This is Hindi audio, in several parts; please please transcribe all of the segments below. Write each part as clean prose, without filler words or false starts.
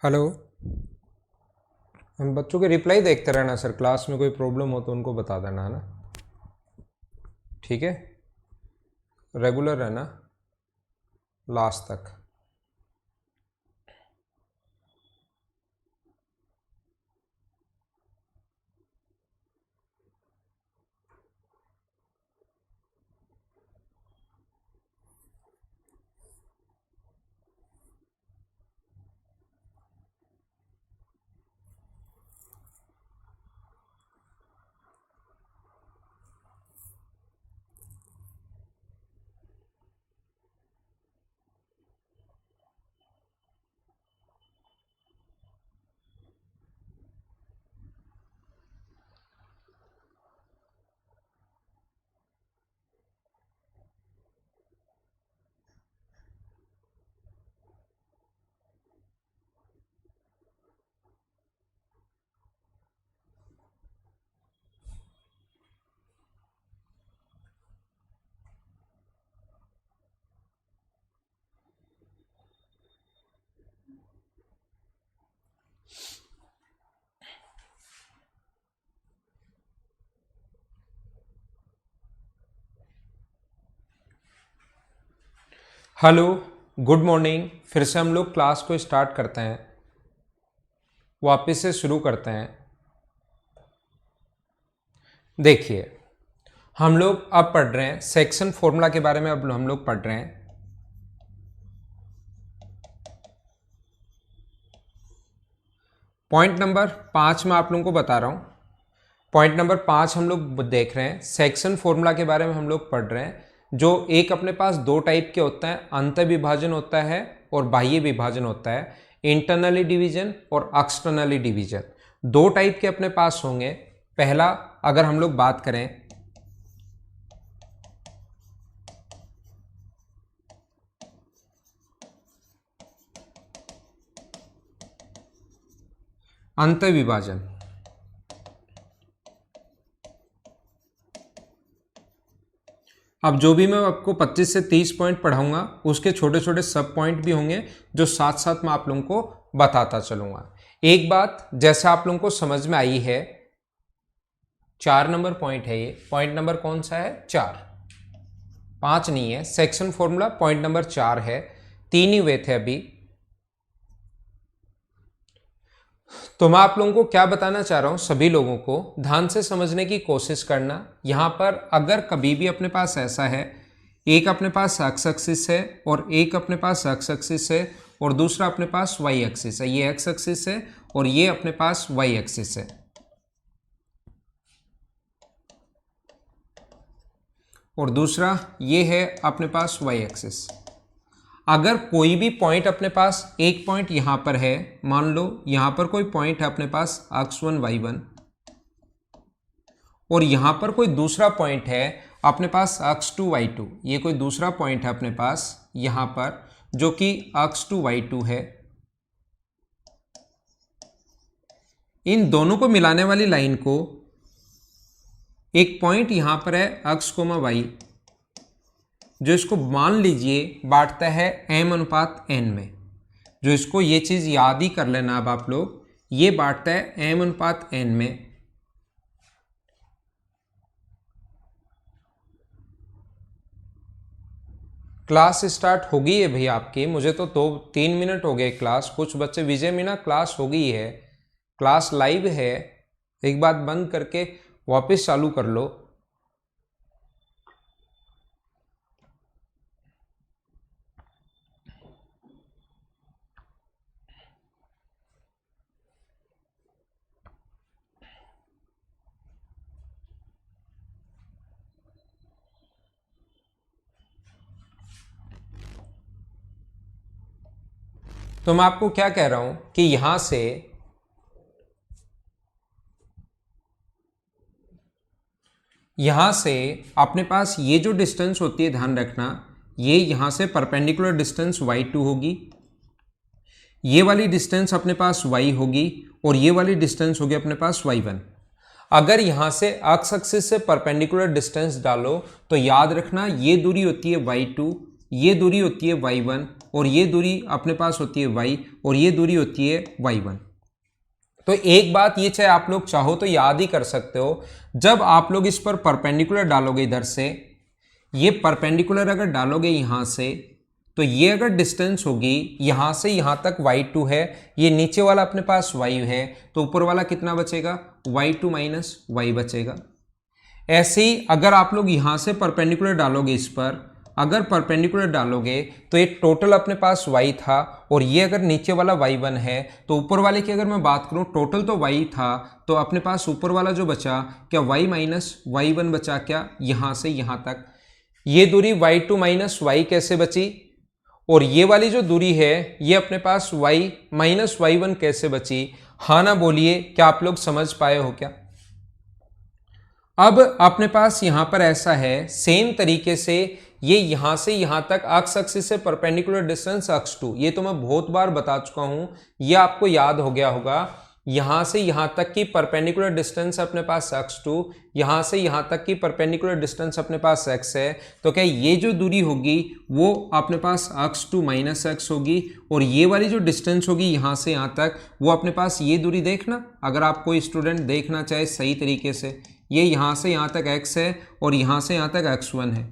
हेलो। हम बच्चों के रिप्लाई देखते रहना सर, क्लास में कोई प्रॉब्लम हो तो उनको बता देना, है ना? ठीक है, रेगुलर रहना लास्ट तक। Hello, good morning. फिर से हम लोग क्लास को स्टार्ट करते हैं, वापस से शुरू करते हैं। देखिए, हम लोग अब पढ़ रहे हैं सेक्शन फॉर्मूला के बारे में। अब हम लोग पढ़ रहे हैं पॉइंट नंबर 5 में आप लोगों को बता रहा हूं। पॉइंट नंबर 5 हम लोग देख रहे हैं, सेक्शन फॉर्मूला के बारे में हम लोग पढ़ रहे हैं। जो एक अपने पास दो टाइप के होता है, अंत विभाजन होता है और बाह्य विभाजन होता है, इंटरनली डिवीजन और एक्सटर्नली डिवीजन। दो टाइप के अपने पास होंगे। पहला अगर हम लोग बात करें अंत विभाजन, अब जो भी मैं आपको 25 से 30 पॉइंट पढ़ाऊंगा उसके छोटे छोटे सब पॉइंट भी होंगे जो साथ साथ मैं आप लोगों को बताता चलूंगा। एक बात जैसे आप लोगों को समझ में आई है, 4 नंबर पॉइंट है ये। पॉइंट नंबर कौन सा है? 4, 5 नहीं है। सेक्शन फॉर्मूला पॉइंट नंबर 4 है, 3 ही हुए थे अभी। तो मैं आप लोगों को क्या बताना चाह रहा हूं, सभी लोगों को ध्यान से समझने की कोशिश करना। यहां पर अगर कभी भी अपने पास ऐसा है, एक अपने पास एक्स एक्सिस है और एक अपने पास एक्स एक्सिस है और दूसरा अपने पास वाई एक्सिस है, ये एक्स एक्सिस है और ये अपने पास वाई एक्सिस है, और दूसरा ये है अपने पास वाई एक्सिस। अगर कोई भी पॉइंट अपने पास, एक पॉइंट यहां पर है, मान लो यहां पर कोई पॉइंट है अपने पास x1 y1, और यहां पर कोई दूसरा पॉइंट है अपने पास x2 y2, ये कोई दूसरा पॉइंट है अपने पास यहां पर जो कि x2 y2 है। इन दोनों को मिलाने वाली लाइन को, एक पॉइंट यहां पर है x, y, जो इसको मान लीजिए बांटता है m/n में। जो इसको ये चीज याद ही कर लेना अब आप लोग, ये बांटता है m/n में। क्लास स्टार्ट हो गई है भैया आपकी, मुझे तो 2-3 मिनट हो गए क्लास। कुछ बच्चे विजय मीना क्लास हो गई है, क्लास लाइव है, एक बात बंद करके वापस चालू कर लो। तो मैं आपको क्या कह रहा हूं कि यहां से अपने पास ये जो डिस्टेंस होती है, ध्यान रखना, ये यहां से परपेंडिकुलर डिस्टेंस y2 होगी, ये वाली डिस्टेंस अपने पास y होगी और ये वाली डिस्टेंस होगी अपने पास y1। अगर यहां से एक्स एक्सिस से परपेंडिकुलर डिस्टेंस डालो तो याद रखना ये दूरी होती है y2, ये दूरी होती है y1, और ये दूरी अपने पास होती है y और ये दूरी होती है y1। तो एक बात ये चाहे आप लोग चाहो तो याद ही कर सकते हो, जब आप लोग इस पर परपेंडिकुलर डालोगे, इधर से ये परपेंडिकुलर अगर डालोगे यहां से, तो ये अगर डिस्टेंस होगी यहां से यहां तक y2 है, ये नीचे वाला अपने पास y है, तो ऊपर वाला कितना बचेगा, y2 माइनस y बचेगा। ऐसे ही अगर आप लोग यहां से परपेंडिकुलर डालोगे, इस पर अगर परपेंडिकुलर डालोगे तो ये टोटल अपने पास y था, और ये अगर नीचे वाला y1 है, तो ऊपर वाले की अगर मैं बात करूं टोटल तो y था, तो अपने पास ऊपर वाला जो बचा क्या y माइनस y1 बचा, क्या यहां से यहां तक। ये दूरी y2 माइनस y कैसे बची, और ये वाली जो दूरी है ये अपने पास y माइनस y1 कैसे बची। हाँ ना बोलिए, क्या आप लोग समझ पाए हो क्या। अब अपने पास यहां पर ऐसा है, सेम तरीके से ये यहां से यहां तक एक्स एक्सिस से परपेंडिकुलर डिस्टेंस x2, ये तो मैं बहुत बार बता चुका हूं, ये आपको याद हो गया होगा। यहां से यहां तक की परपेंडिकुलर डिस्टेंस अपने पास x2, यहां से यहां तक की परपेंडिकुलर डिस्टेंस अपने पास x है, तो क्या ये जो दूरी होगी वो अपने पास x2 माइनस x होगी, और ये वाली जो डिस्टेंस होगी यहां से यहां तक, वो अपने पास ये दूरी देखना, अगर आप कोई स्टूडेंट देखना चाहे सही तरीके से, ये यहां से यहां तक x है और यहां से यहां तक x1 है।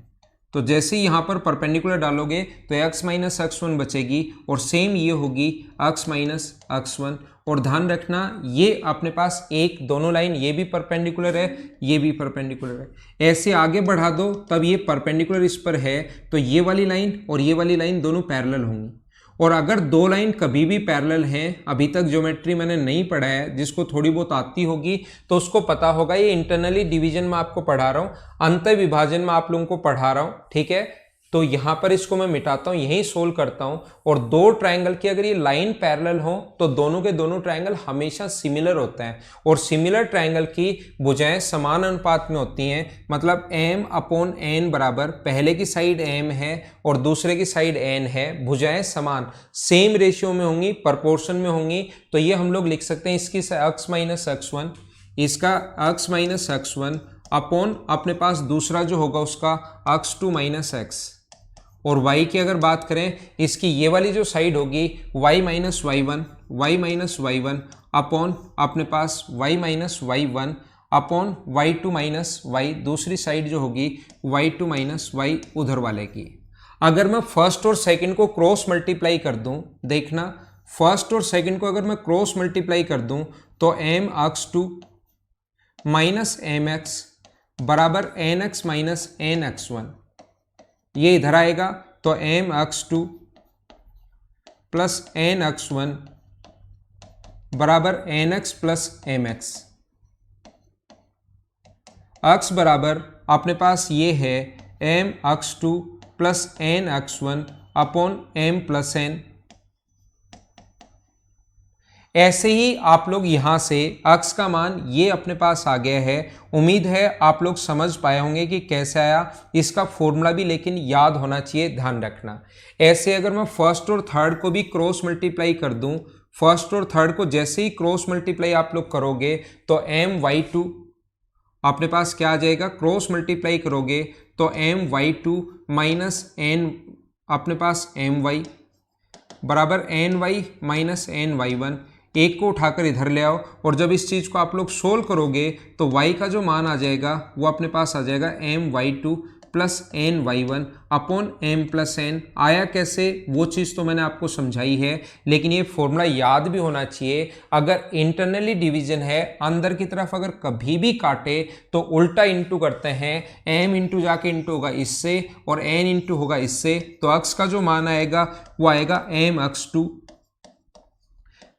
तो जैसे ही यहां पर परपेंडिकुलर डालोगे तो x माइनस x1 बचेगी, और सेम ये होगी x माइनस x1। और ध्यान रखना ये अपने पास एक दोनों लाइन ये भी परपेंडिकुलर है, ये भी परपेंडिकुलर है। ऐसे आगे बढ़ा दो तब ये परपेंडिकुलर इस पर है, तो ये वाली लाइन और ये वाली लाइन दोनों पैरेलल होंगी। और अगर दो लाइन कभी भी पैरेलल हैं, अभी तक ज्योमेट्री मैंने नहीं पढ़ा है, जिसको थोड़ी बहुत आती होगी तो उसको पता होगा, ये इंटरनली डिवीजन में आपको पढ़ा रहा हूँ, अंतर विभाजन में आप लोगों को पढ़ा रहा हूँ, ठीक है। तो यहां पर इसको मैं मिटाता हूं, यही सोल्व करता हूं, और दो ट्रायंगल की अगर ये लाइन पैरेलल हो तो दोनों के दोनों ट्रायंगल हमेशा सिमिलर होते हैं, और सिमिलर ट्रायंगल की भुजाएं समान अनुपात में होती हैं, मतलब m अपॉन n बराबर, पहले की साइड m है और दूसरे की साइड n है, भुजाएं समान सेम रेशियो में होंगी, प्रोपोर्शन में होंगी। तो ये हम लोग लिख सकते हैं इसकी x माइनस x1, इसका x माइनस x1 अपॉन अपने पास दूसरा जो होगा उसका x2 माइनस x, और y की अगर बात करें इसकी ये वाली जो साइड होगी y माइनस y1 अपॉन अपने पास y minus y1 upon y2 minus y, दूसरी साइड जो होगी y2 माइनस y उधर वाले की। अगर मैं फर्स्ट और सेकंड को क्रॉस मल्टीप्लाई कर दूं, देखना फर्स्ट और सेकंड को अगर मैं क्रॉस मल्टीप्लाई कर दूं तो mx2 माइनस mx बराबर nx माइनस nx1, ये इधर आएगा, तो mx2 प्लस nx1 बराबर nx प्लस mx। x बराबर अपने पास ये है mx2 plus nx1 upon m plus n। ऐसे ही आप लोग यहां से x का मान ये अपने पास आ गया है। उम्मीद है आप लोग समझ पाए होंगे कि कैसे आया, इसका फॉर्मूला भी लेकिन याद होना चाहिए, ध्यान रखना। ऐसे अगर मैं फर्स्ट और थर्ड को भी क्रॉस मल्टीप्लाई कर दूं, फर्स्ट और थर्ड को जैसे ही क्रॉस मल्टीप्लाई आप लोग करोगे तो my2 अपने पास क्या आ जाएगा, क्रॉस मल्टीप्लाई करोगे तो my2 माइनस n अपने पास my बराबर ny माइनस ny1। एक को उठाकर इधर ले आओ, और जब इस चीज को आप लोग सोल्व करोगे तो y का जो मान आ जाएगा वो अपने पास आ जाएगा my2 plus ny1 upon m plus n। आया कैसे वो चीज़ तो मैंने आपको समझाई है, लेकिन ये फॉर्मूला याद भी होना चाहिए। अगर इंटरनली डिवीजन है, अंदर की तरफ अगर कभी भी काटे तो उल्टा इंटू करते हैं, m इंटू जाके इंटू होगा इससे और n इंटू होगा इससे, तो x का जो मान आएगा वो आएगा mx2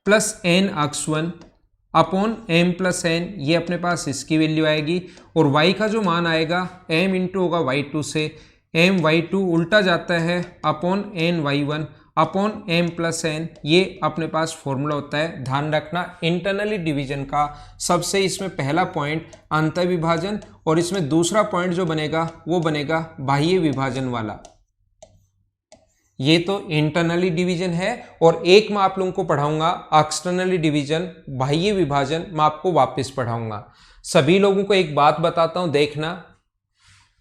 plus nx1 upon m plus n, ये अपने पास इसकी वैल्यू आएगी, और y का जो मान आएगा m इंटू होगा y2 से, m y2 उल्टा जाता है upon n y1 upon m plus n, ये अपने पास फॉर्मूला होता है। ध्यान रखना इंटरनली डिवीजन का सबसे इसमें पहला पॉइंट अंतर विभाजन, और इसमें दूसरा पॉइंट जो बनेगा वो बनेगा बाह्य विभाजन वाला। ये तो इंटरनली डिवीजन है, और एक मैं आप लोगों को पढ़ाऊंगा एक्सटर्नली डिवीजन, बाह्य विभाजन मैं आपको वापस पढ़ाऊंगा। सभी लोगों को एक बात बताता हूं, देखना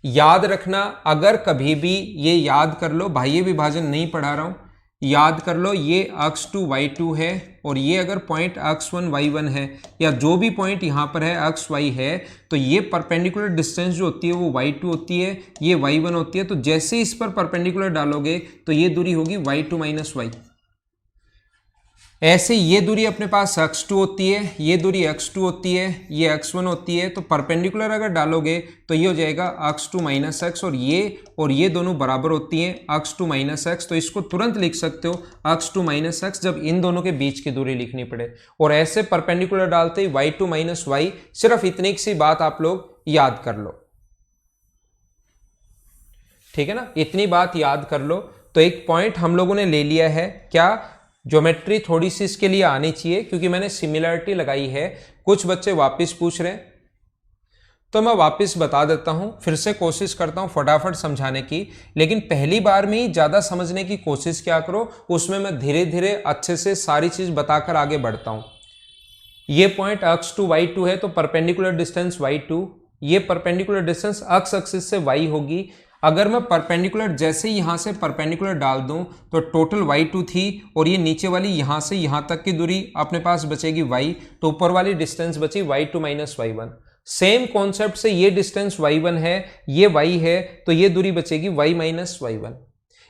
याद रखना, अगर कभी भी ये याद कर लो बाह्य विभाजन नहीं पढ़ा रहा हूं, याद कर लो ये x2 y2 है और ये अगर पॉइंट x1 y1 है या जो भी पॉइंट यहाँ पर है x y है तो ये परपेंडिकुलर डिस्टेंस जो होती है वो y2 होती है, ये y1 होती है। तो जैसे इस पर परपेंडिकुलर डालोगे तो ये दूरी होगी y2 माइनस y। ऐसे ये दूरी अपने पास x2 होती है, ये दूरी x2 होती है, ये x1 होती है। तो परपेंडिकुलर अगर डालोगे तो ये हो जाएगा x2 माइनस एक्स और ये दोनों बराबर होती हैं x2 माइनस एक्स। तो इसको तुरंत लिख सकते हो x2 माइनस एक्स जब इन दोनों के बीच की दूरी लिखनी पड़े। और ऐसे परपेंडिकुलर डालते ही y2 माइनस वाई। सिर्फ इतनी सी बात आप लोग याद कर लो, ठीक है ना, इतनी बात याद कर लो। तो एक पॉइंट हम लोगों ने ले लिया है, क्या ज्योमेट्री थोड़ी सी इसके लिए आनी चाहिए क्योंकि मैंने सिमिलरिटी लगाई है। कुछ बच्चे वापस पूछ रहे हैं तो मैं वापस बता देता हूं, फिर से कोशिश करता हूं फटाफट समझाने की। लेकिन पहली बार में ही ज्यादा समझने की कोशिश क्या करो, उसमें मैं धीरे धीरे अच्छे से सारी चीज बताकर आगे बढ़ता हूं। ये पॉइंट x2 y2 है तो परपेंडिकुलर डिस्टेंस y2, ये परपेंडिकुलर डिस्टेंस x एक्सिस से y होगी। अगर मैं परपेंडिकुलर जैसे ही यहां से परपेंडिकुलर डाल दूं तो टोटल y2 थी और ये नीचे वाली यहां से यहां तक की दूरी अपने पास बचेगी y, तो ऊपर वाली डिस्टेंस बची y2 minus y1। Same concept से ये डिस्टेंस y1 है, ये y है, तो ये दूरी बचेगी y माइनस y1।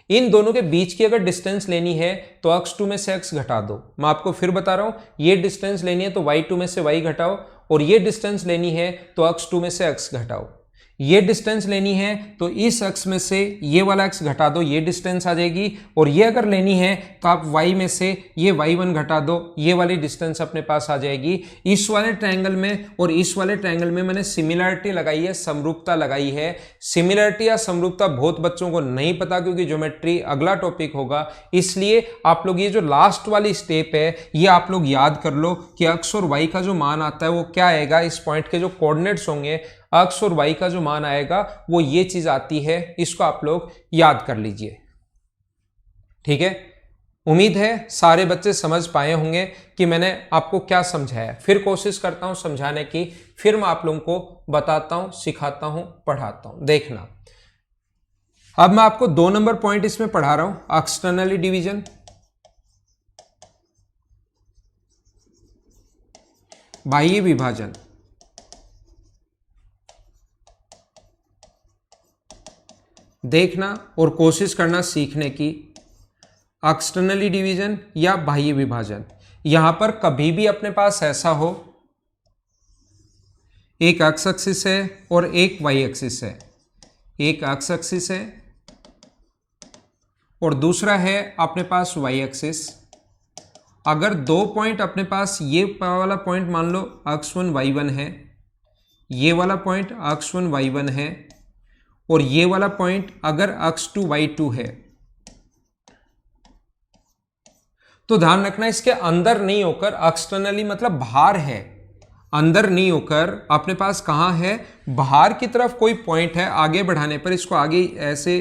इन दोनों के बीच की अगर डिस्टेंस लेनी है तो x2 में से x घटा दो। मैं आपको फिर बता रहा हूं, ये डिस्टेंस लेनी है तो y2 में से y घटाओ और ये डिस्टेंस लेनी है तो x2 में से x घटाओ। ये डिस्टेंस लेनी है तो इस x में से ये वाला x घटा दो, ये डिस्टेंस आ जाएगी। और ये अगर लेनी है तो आप y में से ये y1 घटा दो, ये वाली डिस्टेंस अपने पास आ जाएगी। इस वाले ट्रायंगल में और इस वाले ट्रायंगल में मैंने सिमिलरिटी लगाई है, समरूपता लगाई है। सिमिलरिटी या समरूपता बहुत बच्चों को नहीं पता क्योंकि ज्योमेट्री अगला टॉपिक होगा, इसलिए आप लोग ये जो लास्ट वाली स्टेप है ये आप लोग याद कर लो कि x और y का जो मान आता है वो क्या आएगा। इस पॉइंट के जो कोऑर्डिनेट्स होंगे x और y का जो मान आएगा वो ये चीज आती है, इसको आप लोग याद कर लीजिए, ठीक है। उम्मीद है सारे बच्चे समझ पाए होंगे कि मैंने आपको क्या समझाया। फिर कोशिश करता हूं समझाने की, फिर मैं आप लोगों को बताता हूं, सिखाता हूं, पढ़ाता हूं। देखना, अब मैं आपको 2 नंबर पॉइंट इसमें पढ़ा रहा हूं, एक्सटर्नली डिवीजन, बाह्य विभाजन। देखना और कोशिश करना सीखने की, एक्सटर्नली डिवीजन या बाह्य विभाजन। यहां पर कभी भी अपने पास ऐसा हो एक एक्स एक्सिस है और एक वाई एक्सिस है, एक एक्स एक्सिस है और दूसरा है अपने पास वाई एक्सिस। अगर 2 पॉइंट अपने पास, ये वाला पॉइंट मान लो x1 y1 है, ये वाला पॉइंट x1 y1 है और ये वाला पॉइंट अगर x2 y2 है, तो ध्यान रखना इसके अंदर नहीं होकर, एक्सटर्नली मतलब बाहर है, अंदर नहीं होकर अपने पास कहां है, बाहर की तरफ कोई पॉइंट है। आगे बढ़ाने पर इसको आगे ऐसे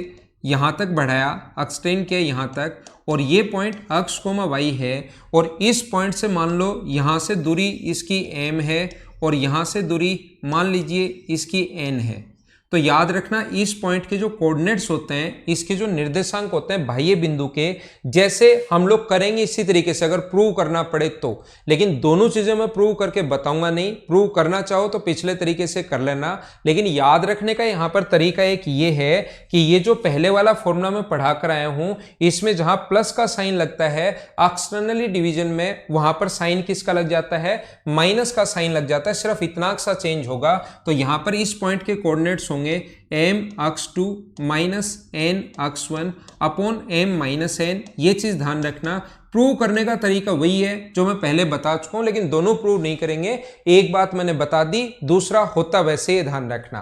यहां तक बढ़ाया, एक्सटेंड किया यहां तक, और ये पॉइंट x, y है और इस पॉइंट से मान लो यहां से दूरी इसकी m है और यहां से दूरी मान लीजिए इसकी n है। तो याद रखना इस पॉइंट के जो कोऑर्डिनेट्स होते हैं, इसके जो निर्देशांक होते हैं बाह्य बिंदु के, जैसे हम लोग करेंगे इसी तरीके से अगर प्रूव करना पड़े तो। लेकिन दोनों चीजें मैं प्रूव करके बताऊंगा नहीं, प्रूव करना चाहो तो पिछले तरीके से कर लेना। लेकिन याद रखने का यहां पर तरीका एक ये है कि ये जो पहले वाला फॉर्मूला मैं पढ़ा कर आया हूं, इसमें जहां प्लस का साइन लगता है एक्सटर्नली डिवीजन में, वहां पर साइन किसका लग जाता है, माइनस का साइन लग जाता है। सिर्फ इतना सा चेंज होगा। तो यहां पर इस पॉइंट के कोऑर्डिनेट्स होंगे m x2 minus n x1 upon m minus n। ये चीज ध्यान रखना। प्रूव करने का तरीका वही है जो मैं पहले बता चुका हूं, लेकिन दोनों प्रूव नहीं करेंगे। एक बात मैंने बता दी, दूसरा होता वैसे ही, ध्यान रखना।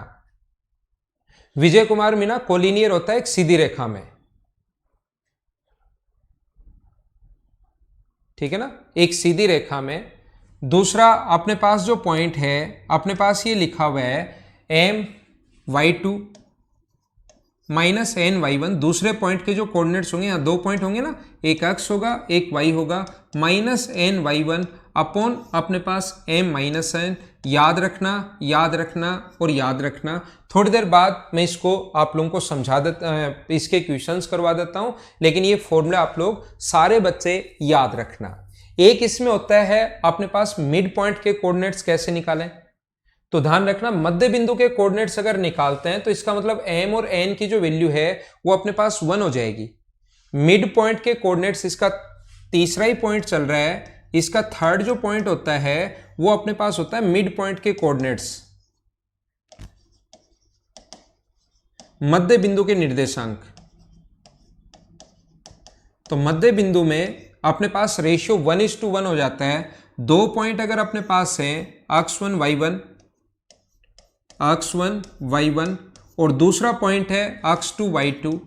विजय कुमार मीना, कोलिनियर होता है एक सीधी रेखा में, ठीक है ना, एक सीधी रेखा में। दूसरा अपने पास जो पॉइंट है, अपने पास ये लिखा हुआ है m y2 minus n y1। दूसरे पॉइंट के जो कोऑर्डिनेट्स होंगे, यहाँ 2 पॉइंट होंगे ना, एक x होगा एक y होगा, माइनस n y1 अपॉन अपने पास m माइनस n। याद रखना, याद रखना और याद रखना। थोड़ी देर बाद मैं इसको आप लोगों को समझा देता, इसके क्वेश्चंस करवा देता हूं, लेकिन ये फॉर्मूला आप लोग सारे बच्चे याद रखना। एक इसमें होता है अपने पास मिड पॉइंट के कोऑर्डिनेट्स कैसे निकालें। तो ध्यान रखना, मध्य बिंदु के कोऑर्डिनेट्स अगर निकालते हैं तो इसका मतलब m और n की जो वैल्यू है वो अपने पास 1 हो जाएगी। मिड पॉइंट के कोऑर्डिनेट्स, इसका तीसरा ही पॉइंट चल रहा है, इसका थर्ड जो पॉइंट होता है वो अपने पास होता है मिड पॉइंट के कोऑर्डिनेट्स, मध्य बिंदु के निर्देशांक। तो मध्य बिंदु में अपने पास रेशियो 1:1 हो जाता है। 2 पॉइंट अगर अपने पास है x1 y1 और दूसरा पॉइंट है x2 y2,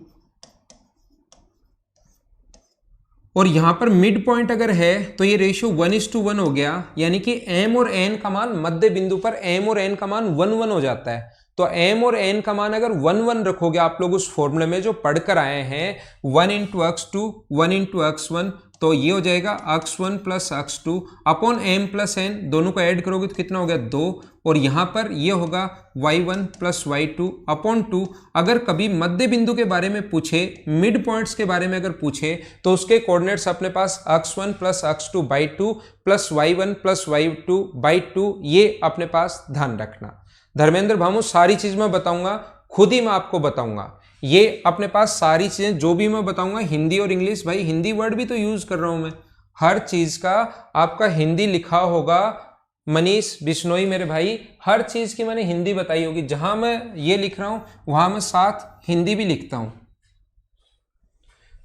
और यहां पर मिड पॉइंट अगर है तो ये रेशियो 1:1 हो गया, यानी कि m और n का मान मध्य बिंदु पर m और n का मान 1:1 हो जाता है। तो m और n का मान अगर 1:1 रखोगे आप लोग उस फॉर्मूले में जो पढ़कर आए हैं 1 × x2 1 × x1, तो ये हो जाएगा x1 plus x2 upon m plus n, दोनों को ऐड करोगे तो कितना हो गया 2, और यहां पर ये होगा y1 प्लस y2 अपॉन 2। अगर कभी मध्य बिंदु के बारे में पूछे, मिड पॉइंट्स के बारे में अगर पूछे तो उसके कोऑर्डिनेट्स अपने पास x1 plus x2 by 2 plus y1 plus y2 by 2, ये अपने पास ध्यान रखना। धर्मेंद्र भामू सारी चीज मैं बताऊंगा, खुद ही मैं आपको बताऊंगा। ये अपने पास सारी चीजें जो भी मैं बताऊंगा हिंदी और इंग्लिश, भाई हिंदी वर्ड भी तो यूज कर रहा हूं मैं, हर चीज का आपका हिंदी लिखा होगा। मनीष बिश्नोई मेरे भाई, हर चीज की मैंने हिंदी बताई होगी, जहां मैं ये लिख रहा हूं वहां मैं साथ हिंदी भी लिखता हूं।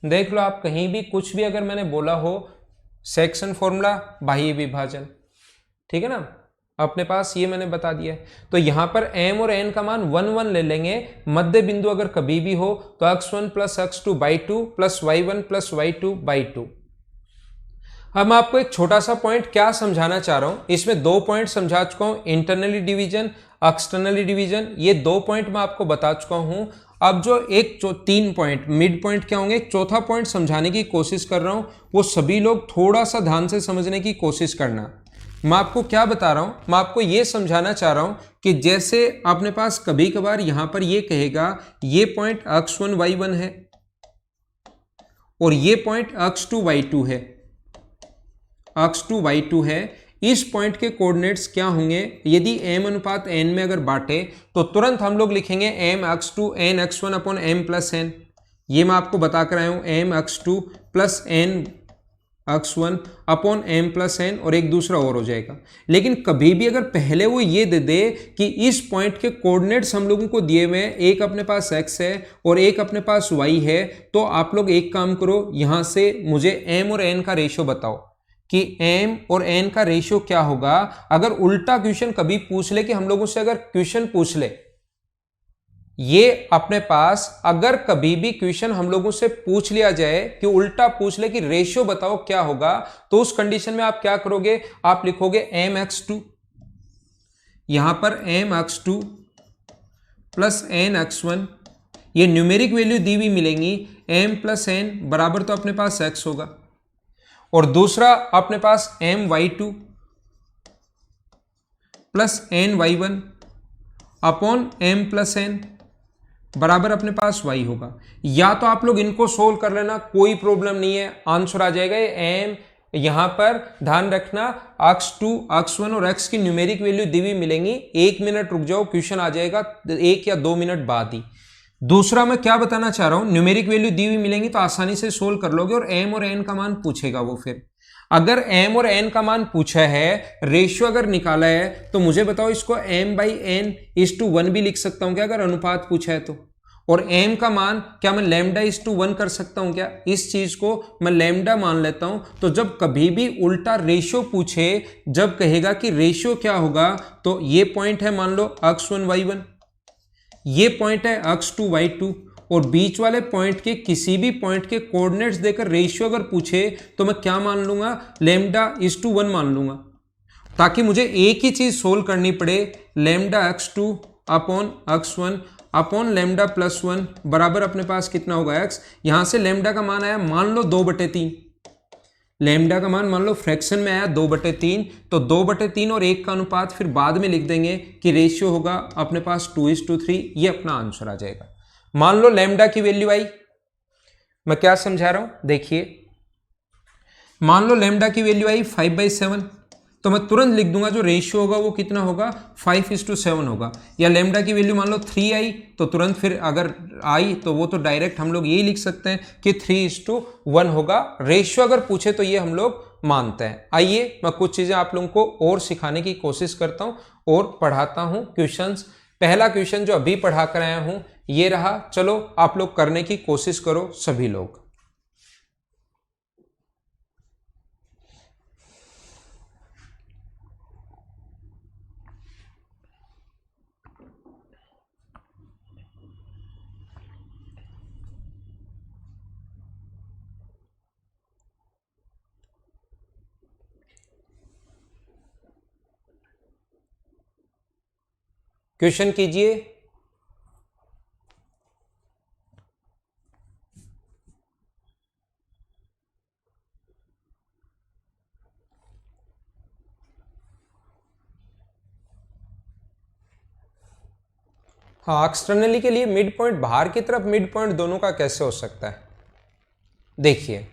देख लो आप, कहीं भी कुछ भी अगर मैंने बोला हो, सेक्शन फॉर्मूला, बाह्य विभाजन, ठीक है ना, अपने पास ये मैंने बता दिया है। तो यहां पर m और n का मान 1:1 ले लेंगे। मध्य बिंदु अगर कभी भी हो तो x1 plus x2 by 2 plus y1 plus y2 by 2। अब मैं आपको एक छोटा सा पॉइंट क्या समझाना चाह रहा हूं, इसमें 2 पॉइंट समझा चुका हूं, इंटरनली डिवीजन, एक्सटर्नली डिवीजन, ये 2 पॉइंट मैं आपको बता चुका हूं। अब जो 3 पॉइंट मिड पॉइंट क्या होंगे, चौथा पॉइंट समझाने की कोशिश कर रहा हूं, वो सभी लोग थोड़ा सा ध्यान से समझने की कोशिश करना। मैं आपको क्या बता रहा हूं, मैं आपको यह समझाना चाह रहा हूं कि जैसे अपने पास कभी कभार यहां पर यह कहेगा ये पॉइंट x1 y1 है और ये पॉइंट x2 y2 है, x2 y2 है। इस पॉइंट के कोऑर्डिनेट्स क्या होंगे, यदि m अनुपात n में अगर बांटे तो तुरंत हम लोग लिखेंगे m x2 n x1 upon m plus n। ये मैं आपको बता कर आया हूं, m x2 plus n x1 upon m plus n, और एक दूसरा और हो जाएगा। लेकिन कभी भी अगर पहले वो ये दे दे कि इस पॉइंट के कोऑर्डिनेट्स हम लोगों को दिए हुए हैं, एक अपने पास x है और एक अपने पास y है, तो आप लोग एक काम करो, यहां से मुझे m और n का रेशियो बताओ कि m और n का रेशियो क्या होगा। अगर उल्टा क्वेश्चन कभी पूछ ले, कि हम लोगों से अगर क्वेश्चन पूछ ले, ये अपने पास अगर कभी भी क्वेश्चन हम लोगों से पूछ लिया जाए कि उल्टा पूछ ले कि रेशियो बताओ क्या होगा, तो उस कंडीशन में आप क्या करोगे, आप लिखोगे mx2, यहां पर mx2 प्लस nx1, ये न्यूमेरिक वैल्यू दी हुई मिलेंगी, m प्लस n बराबर तो अपने पास x होगा, और दूसरा अपने पास my2 plus ny1 upon m plus n बराबर अपने पास y होगा। या तो आप लोग इनको सोल्व कर लेना, कोई प्रॉब्लम नहीं है, आंसर आ जाएगा। ये m, यहां पर ध्यान रखना x2 x1 और x की न्यूमेरिक वैल्यू दी हुई मिलेंगी। 1 मिनट रुक जाओ, क्वेश्चन आ जाएगा 1 या 2 मिनट बाद ही। दूसरा मैं क्या बताना चाह रहा हूं, न्यूमेरिक वैल्यू दी हुई मिलेंगी तो आसानी से सोल्व कर लोगे, और m और n का मान पूछेगा वो। फिर अगर m और n का मान पूछा है, रेशियो अगर निकाला है, तो मुझे बताओ इसको m/n/1 भी लिख सकता हूं क्या, अगर अनुपात पूछा है तो। और m का मान क्या मैं λ/1 कर सकता हूं क्या, इस चीज को मैं लैम्डा मान लेता हूं। तो जब कभी भी उल्टा रेशियो पूछे, जब कहेगा कि रेशियो क्या होगा, तो ये पॉइंट है मान लो x1 y1, ये पॉइंट है x2 y2, और बीच वाले पॉइंट के किसी भी पॉइंट के कोऑर्डिनेट्स देकर रेशियो अगर पूछे तो मैं क्या मान लूंगा, λ/1 मान लूंगा, ताकि मुझे एक ही चीज सोल्व करनी पड़े, λ/x2 अपॉन x1 अपॉन λ+1 बराबर अपने पास कितना होगा x। यहां से लैम्डा का मान आया मान लो 2/3, लेमडा का मान लो फ्रैक्शन में आया 2/3, तो 2/3 और 1 का अनुपात फिर बाद में लिख देंगे कि रेशियो होगा अपने पास 2:3, ये अपना आंसर आ जाएगा। मान लो लेमडा की वैल्यू आई, मैं क्या समझा रहा हूं देखिए, मान लो लेमडा की वैल्यू आई 5/7, तो मैं तुरंत लिख दूंगा जो रेशियो होगा वो कितना होगा 5:7 होगा। या लेमडा की वैल्यू मान लो 3 आई, तो तुरंत फिर अगर आई तो वो तो डायरेक्ट हम लोग यही लिख सकते हैं कि 3:1 होगा। रेशियो अगर पूछे तो ये हम लोग मानते हैं। आइए मैं कुछ चीजें आप लोगों को और सिखाने की कोशिश करता हूं और पढ़ाता हूं क्वेश्चंस। पहला क्वेश्चन जो अभी पढ़ा कर आया हूं ये रहा, चलो आप लोग करने की कोशिश करो सभी लोग। क्वेश्चन कीजिए। हाँ, एक्सटर्नली के लिए मिड पॉइंट बाहर की तरफ मिड पॉइंट दोनों का कैसे हो सकता है देखिए,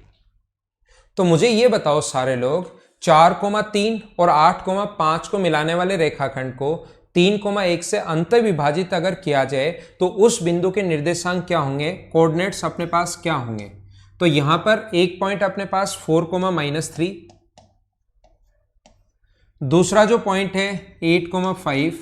तो मुझे ये बताओ सारे लोग, 4,3 और 8,5 को मिलाने वाले रेखाखंड को 3,1 से अंत विभाजित अगर किया जाए तो उस बिंदु के निर्देशांक क्या होंगे, कोऑर्डिनेट्स अपने पास क्या होंगे। तो यहां पर एक पॉइंट अपने पास 4,-3, दूसरा जो पॉइंट है 8,5,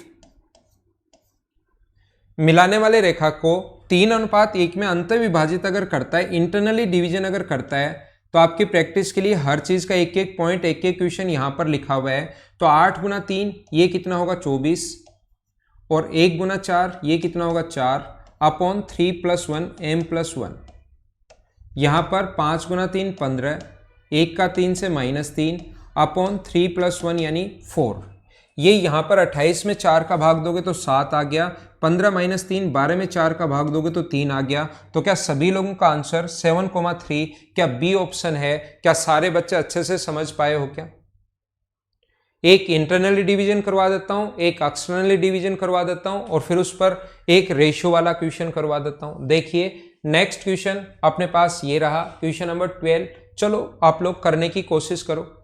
मिलाने वाले रेखा को 3:1 में अंत विभाजित अगर करता है, इंटरनली डिवीजन अगर करता है, तो आपकी प्रैक्टिस के लिए हर चीज का एक एक पॉइंट एक एक क्वेश्चन यहां पर लिखा हुआ है। तो 8 × 3 ये कितना होगा 24, और 1 × 4 ये कितना होगा 4 अपॉन 3 + 1 m+1। यहां पर 5 × 3 15, 1 का 3 से -3 अपॉन 3 + 1 यानी 4। ये यहां पर 28 में 4 का भाग दोगे तो 7 आ गया, 15 - 3 12 में 4 का भाग दोगे तो 3 आ गया। तो क्या सभी लोगों का आंसर 7,3 क्या बी ऑप्शन है? क्या सारे बच्चे अच्छे से समझ पाए हो क्या? एक इंटरनली डिवीजन करवा देता हूं, एक एक्सटर्नली डिवीजन करवा देता हूं और फिर उस पर एक रेशियो वाला क्वेश्चन करवा देता हूं। देखिए नेक्स्ट क्वेश्चन अपने पास ये रहा, क्वेश्चन नंबर 12। चलो आप लोग करने की कोशिश करो।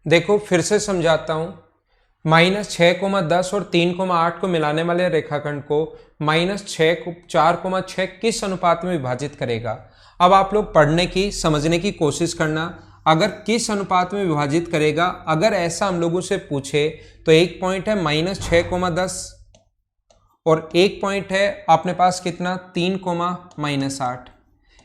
देखो फिर से समझाता हूं, -6,10 और 3,8 को मिलाने वाले रेखाखंड को -6 4,6 किस अनुपात में विभाजित करेगा। अब आप लोग पढ़ने की समझने की कोशिश करना, अगर किस अनुपात में विभाजित करेगा, अगर ऐसा हम लोगों से पूछे तो एक पॉइंट है -6,10 और एक पॉइंट है अपने पास कितना 3,-8।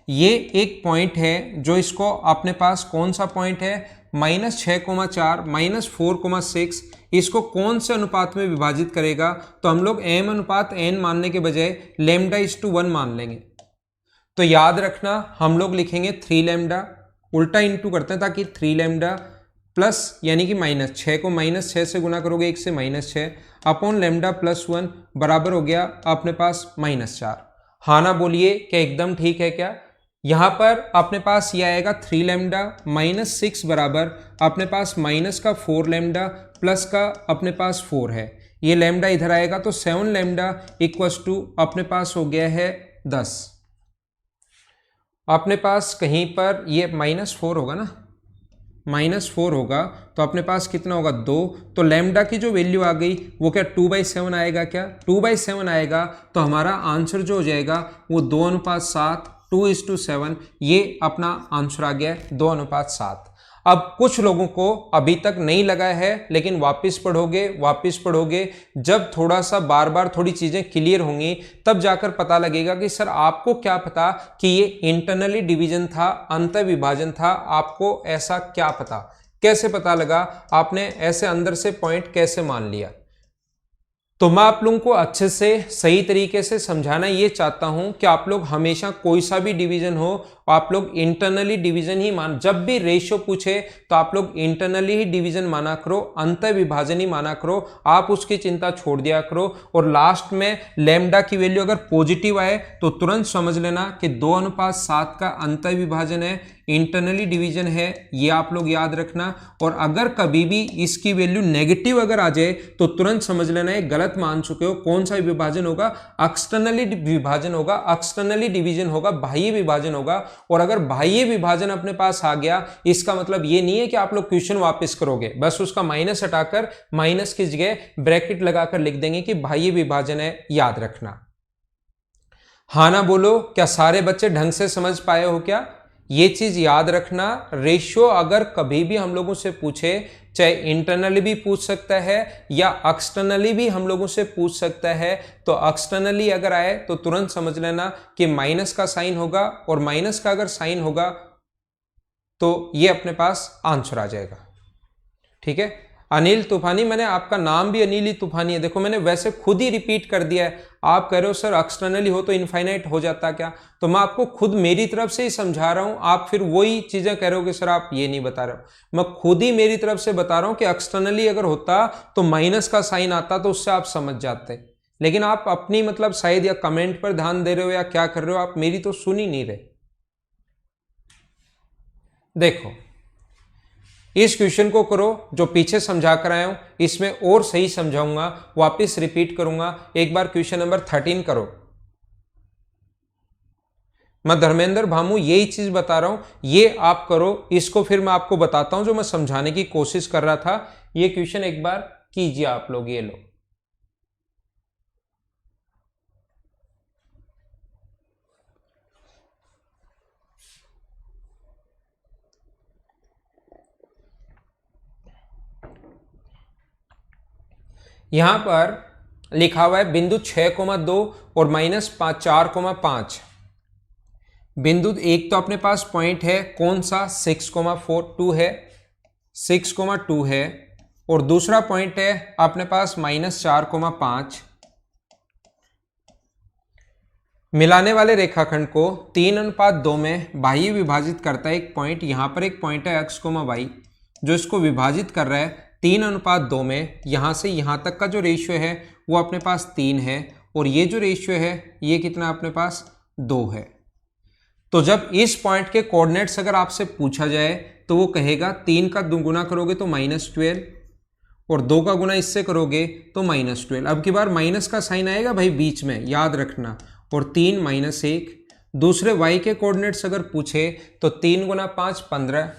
ये एक पॉइंट है जो इसको अपने पास कौन सा पॉइंट है -6,4 -4,6, इसको कौन से अनुपात में विभाजित करेगा। तो हम लोग m/n मानने के बजाय λ/1 मान लेंगे। तो याद रखना हम लोग लिखेंगे 3 लैम्डा, उल्टा इंटू करते हैं ताकि 3 लैम्डा प्लस यानी कि -6 को -6 से गुना करोगे 1 से -6 अपॉन λ+1 बराबर हो गया अपने पास -4। हाँ ना बोलिए, क्या एकदम ठीक है क्या? यहां पर अपने पास ये आएगा 3 लैम्डा -6 बराबर अपने पास माइनस का 4 लैम्डा प्लस का अपने पास 4 है। ये लैम्डा इधर आएगा तो 7 लैम्डा इक्वल्स टू अपने पास हो गया है 10। अपने पास कहीं पर ये -4 होगा ना, -4 होगा तो अपने पास कितना होगा 2। तो लैम्डा की जो वैल्यू आ गई वो क्या 2/7 आएगा क्या? 2/7 आएगा तो हमारा आंसर जो हो जाएगा वो 2:7 2:7, ये अपना आंसर आ गया 2:7। अब कुछ लोगों को अभी तक नहीं लगा है, लेकिन वापस पढ़ोगे, जब थोड़ा सा बार बार थोड़ी चीजें क्लियर होंगी तब जाकर पता लगेगा कि सर आपको क्या पता कि ये इंटरनली डिवीजन था, अंत विभाजन था, आपको ऐसा क्या पता, कैसे पता लगा, आपने ऐसे अंदर से पॉइंट कैसे मान लिया। तो मैं आप लोगों को अच्छे से सही तरीके से समझाना ये चाहता हूं कि आप लोग हमेशा कोई सा भी डिवीजन हो आप लोग इंटरनली डिवीजन ही मान, जब भी रेशियो पूछे तो आप लोग इंटरनली ही डिवीजन माना करो, अंत विभाजन ही माना करो, आप उसकी चिंता छोड़ दिया करो। और लास्ट में लैम्डा की वैल्यू अगर पॉजिटिव आए तो तुरंत समझ लेना कि 2:7 का अंत विभाजन है, इंटरनली डिवीजन है, ये आप लोग याद रखना। और अगर कभी भी इसकी वैल्यू नेगेटिव अगर आ जाए तो तुरंत समझ लेना है गलत मान चुके हो। कौन सा विभाजन होगा? एक्सटर्नली विभाजन होगा, एक्सटर्नली डिवीजन होगा, बाह्य विभाजन होगा। और अगर बाह्य विभाजन अपने पास आ गया इसका मतलब ये नहीं है कि आप लोग क्वेश्चन वापस करोगे, बस उसका माइनस हटाकर माइनस की जगह ब्रैकेट लगाकर लिख देंगे कि बाह्य विभाजन है, याद रखना। हाँ ना बोलो, क्या सारे बच्चे ढंग से समझ पाए हो? क्या ये चीज याद रखना, रेशियो अगर कभी भी हम लोगों से पूछे, चाहे इंटरनली भी पूछ सकता है या एक्सटर्नली भी हम लोगों से पूछ सकता है, तो एक्सटर्नली अगर आए तो तुरंत समझ लेना कि माइनस का साइन होगा, और माइनस का अगर साइन होगा तो ये अपने पास आंसर आ जाएगा। ठीक है, अनिल तूफानी, मैंने आपका नाम भी अनिल ही तूफानी है, देखो मैंने वैसे खुद ही रिपीट कर दिया है। आप कह रहे हो सर एक्सटर्नली हो तो इनफाइनाइट हो जाता क्या, तो मैं आपको खुद मेरी तरफ से ही समझा रहा हूं, आप फिर वही चीजें कह रहे हो कि सर आप ये नहीं बता रहे हो। मैं खुद ही मेरी तरफ से बता रहा हूं कि एक्सटर्नली अगर होता तो माइनस का साइन आता तो उससे आप समझ जाते, लेकिन आप अपनी मतलब शायद या कमेंट पर ध्यान दे रहे हो या क्या कर रहे हो, आप मेरी तो सुन ही नहीं रहे। देखो इस क्वेश्चन को करो जो पीछे समझा कर आया हूं, इसमें और सही समझाऊंगा, वापस रिपीट करूंगा। एक बार क्वेश्चन नंबर 13 करो। मैं धर्मेंद्र भामू यही चीज बता रहा हूं, ये आप करो, इसको फिर मैं आपको बताता हूं जो मैं समझाने की कोशिश कर रहा था। ये क्वेश्चन एक बार कीजिए आप लोग, ये लो। यहां पर लिखा हुआ है बिंदु 6,2 और -4,5। बिंदु एक तो अपने पास पॉइंट है कौन सा 6,2 है, 6,2 है, और दूसरा पॉइंट है अपने पास -4,5। मिलाने वाले रेखाखंड को 3:2 में बाह्य विभाजित करता है एक पॉइंट, यहां पर एक पॉइंट है x, y जो इसको विभाजित कर रहा है 3:2 में। यहां से यहां तक का जो रेशियो है वो अपने पास 3 है, और ये जो रेशियो है ये कितना अपने पास 2 है। तो जब इस पॉइंट के कोऑर्डिनेट्स अगर आपसे पूछा जाए तो वो कहेगा 3 का गुना करोगे तो -12, और 2 का गुना इससे करोगे तो -12। अब की बार माइनस का साइन आएगा भाई बीच में, याद रखना, और 3 -1। दूसरे y के कोऑर्डिनेट्स अगर पूछे तो 3 × 5 15,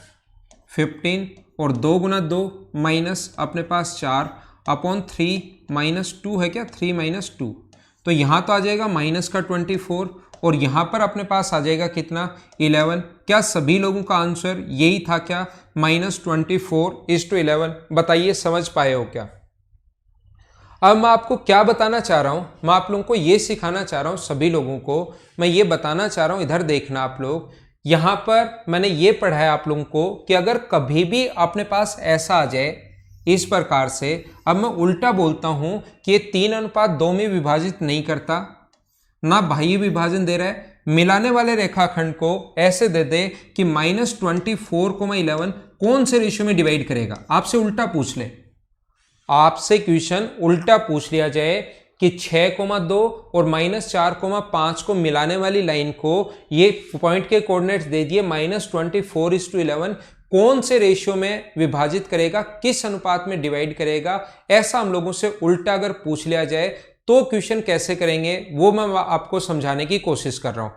15, और 2 × 2 माइनस अपने पास 4 अपॉन 3 -2 है क्या, 3 - 2, तो यहाँ तो आ जाएगा माइनस का 24, और यहाँ पर अपने पास आ जाएगा कितना 11। क्या सभी लोगों का आंसर यही था क्या, -24:11? बताइए समझ पाए हो क्या? अब मैं आपको क्या बताना चाह रहा हूं, मैं आप लोगों को ये सिखाना चाह रहा हूं, सभी लोगों को मैं ये बताना चाह रहा हूं, इधर देखना आप लोग। यहां पर मैंने ये पढ़ा है आप लोगों को कि अगर कभी भी अपने पास ऐसा आ जाए इस प्रकार से, अब मैं उल्टा बोलता हूं कि ये 3:2 में विभाजित नहीं करता, ना बाह्य विभाजन दे रहा है, मिलाने वाले रेखाखंड को ऐसे दे दे कि -24,11 कौन से रेशियो में डिवाइड करेगा। आपसे उल्टा पूछ ले, आपसे क्वेश्चन उल्टा पूछ लिया जाए कि 6,2 और -4,5 को मिलाने वाली लाइन को ये पॉइंट के कोऑर्डिनेट्स दे दिए -24:11, कौन से रेशियो में विभाजित करेगा, किस अनुपात में डिवाइड करेगा, ऐसा हम लोगों से उल्टा अगर पूछ लिया जाए तो क्वेश्चन कैसे करेंगे वो मैं आपको समझाने की कोशिश कर रहा हूं।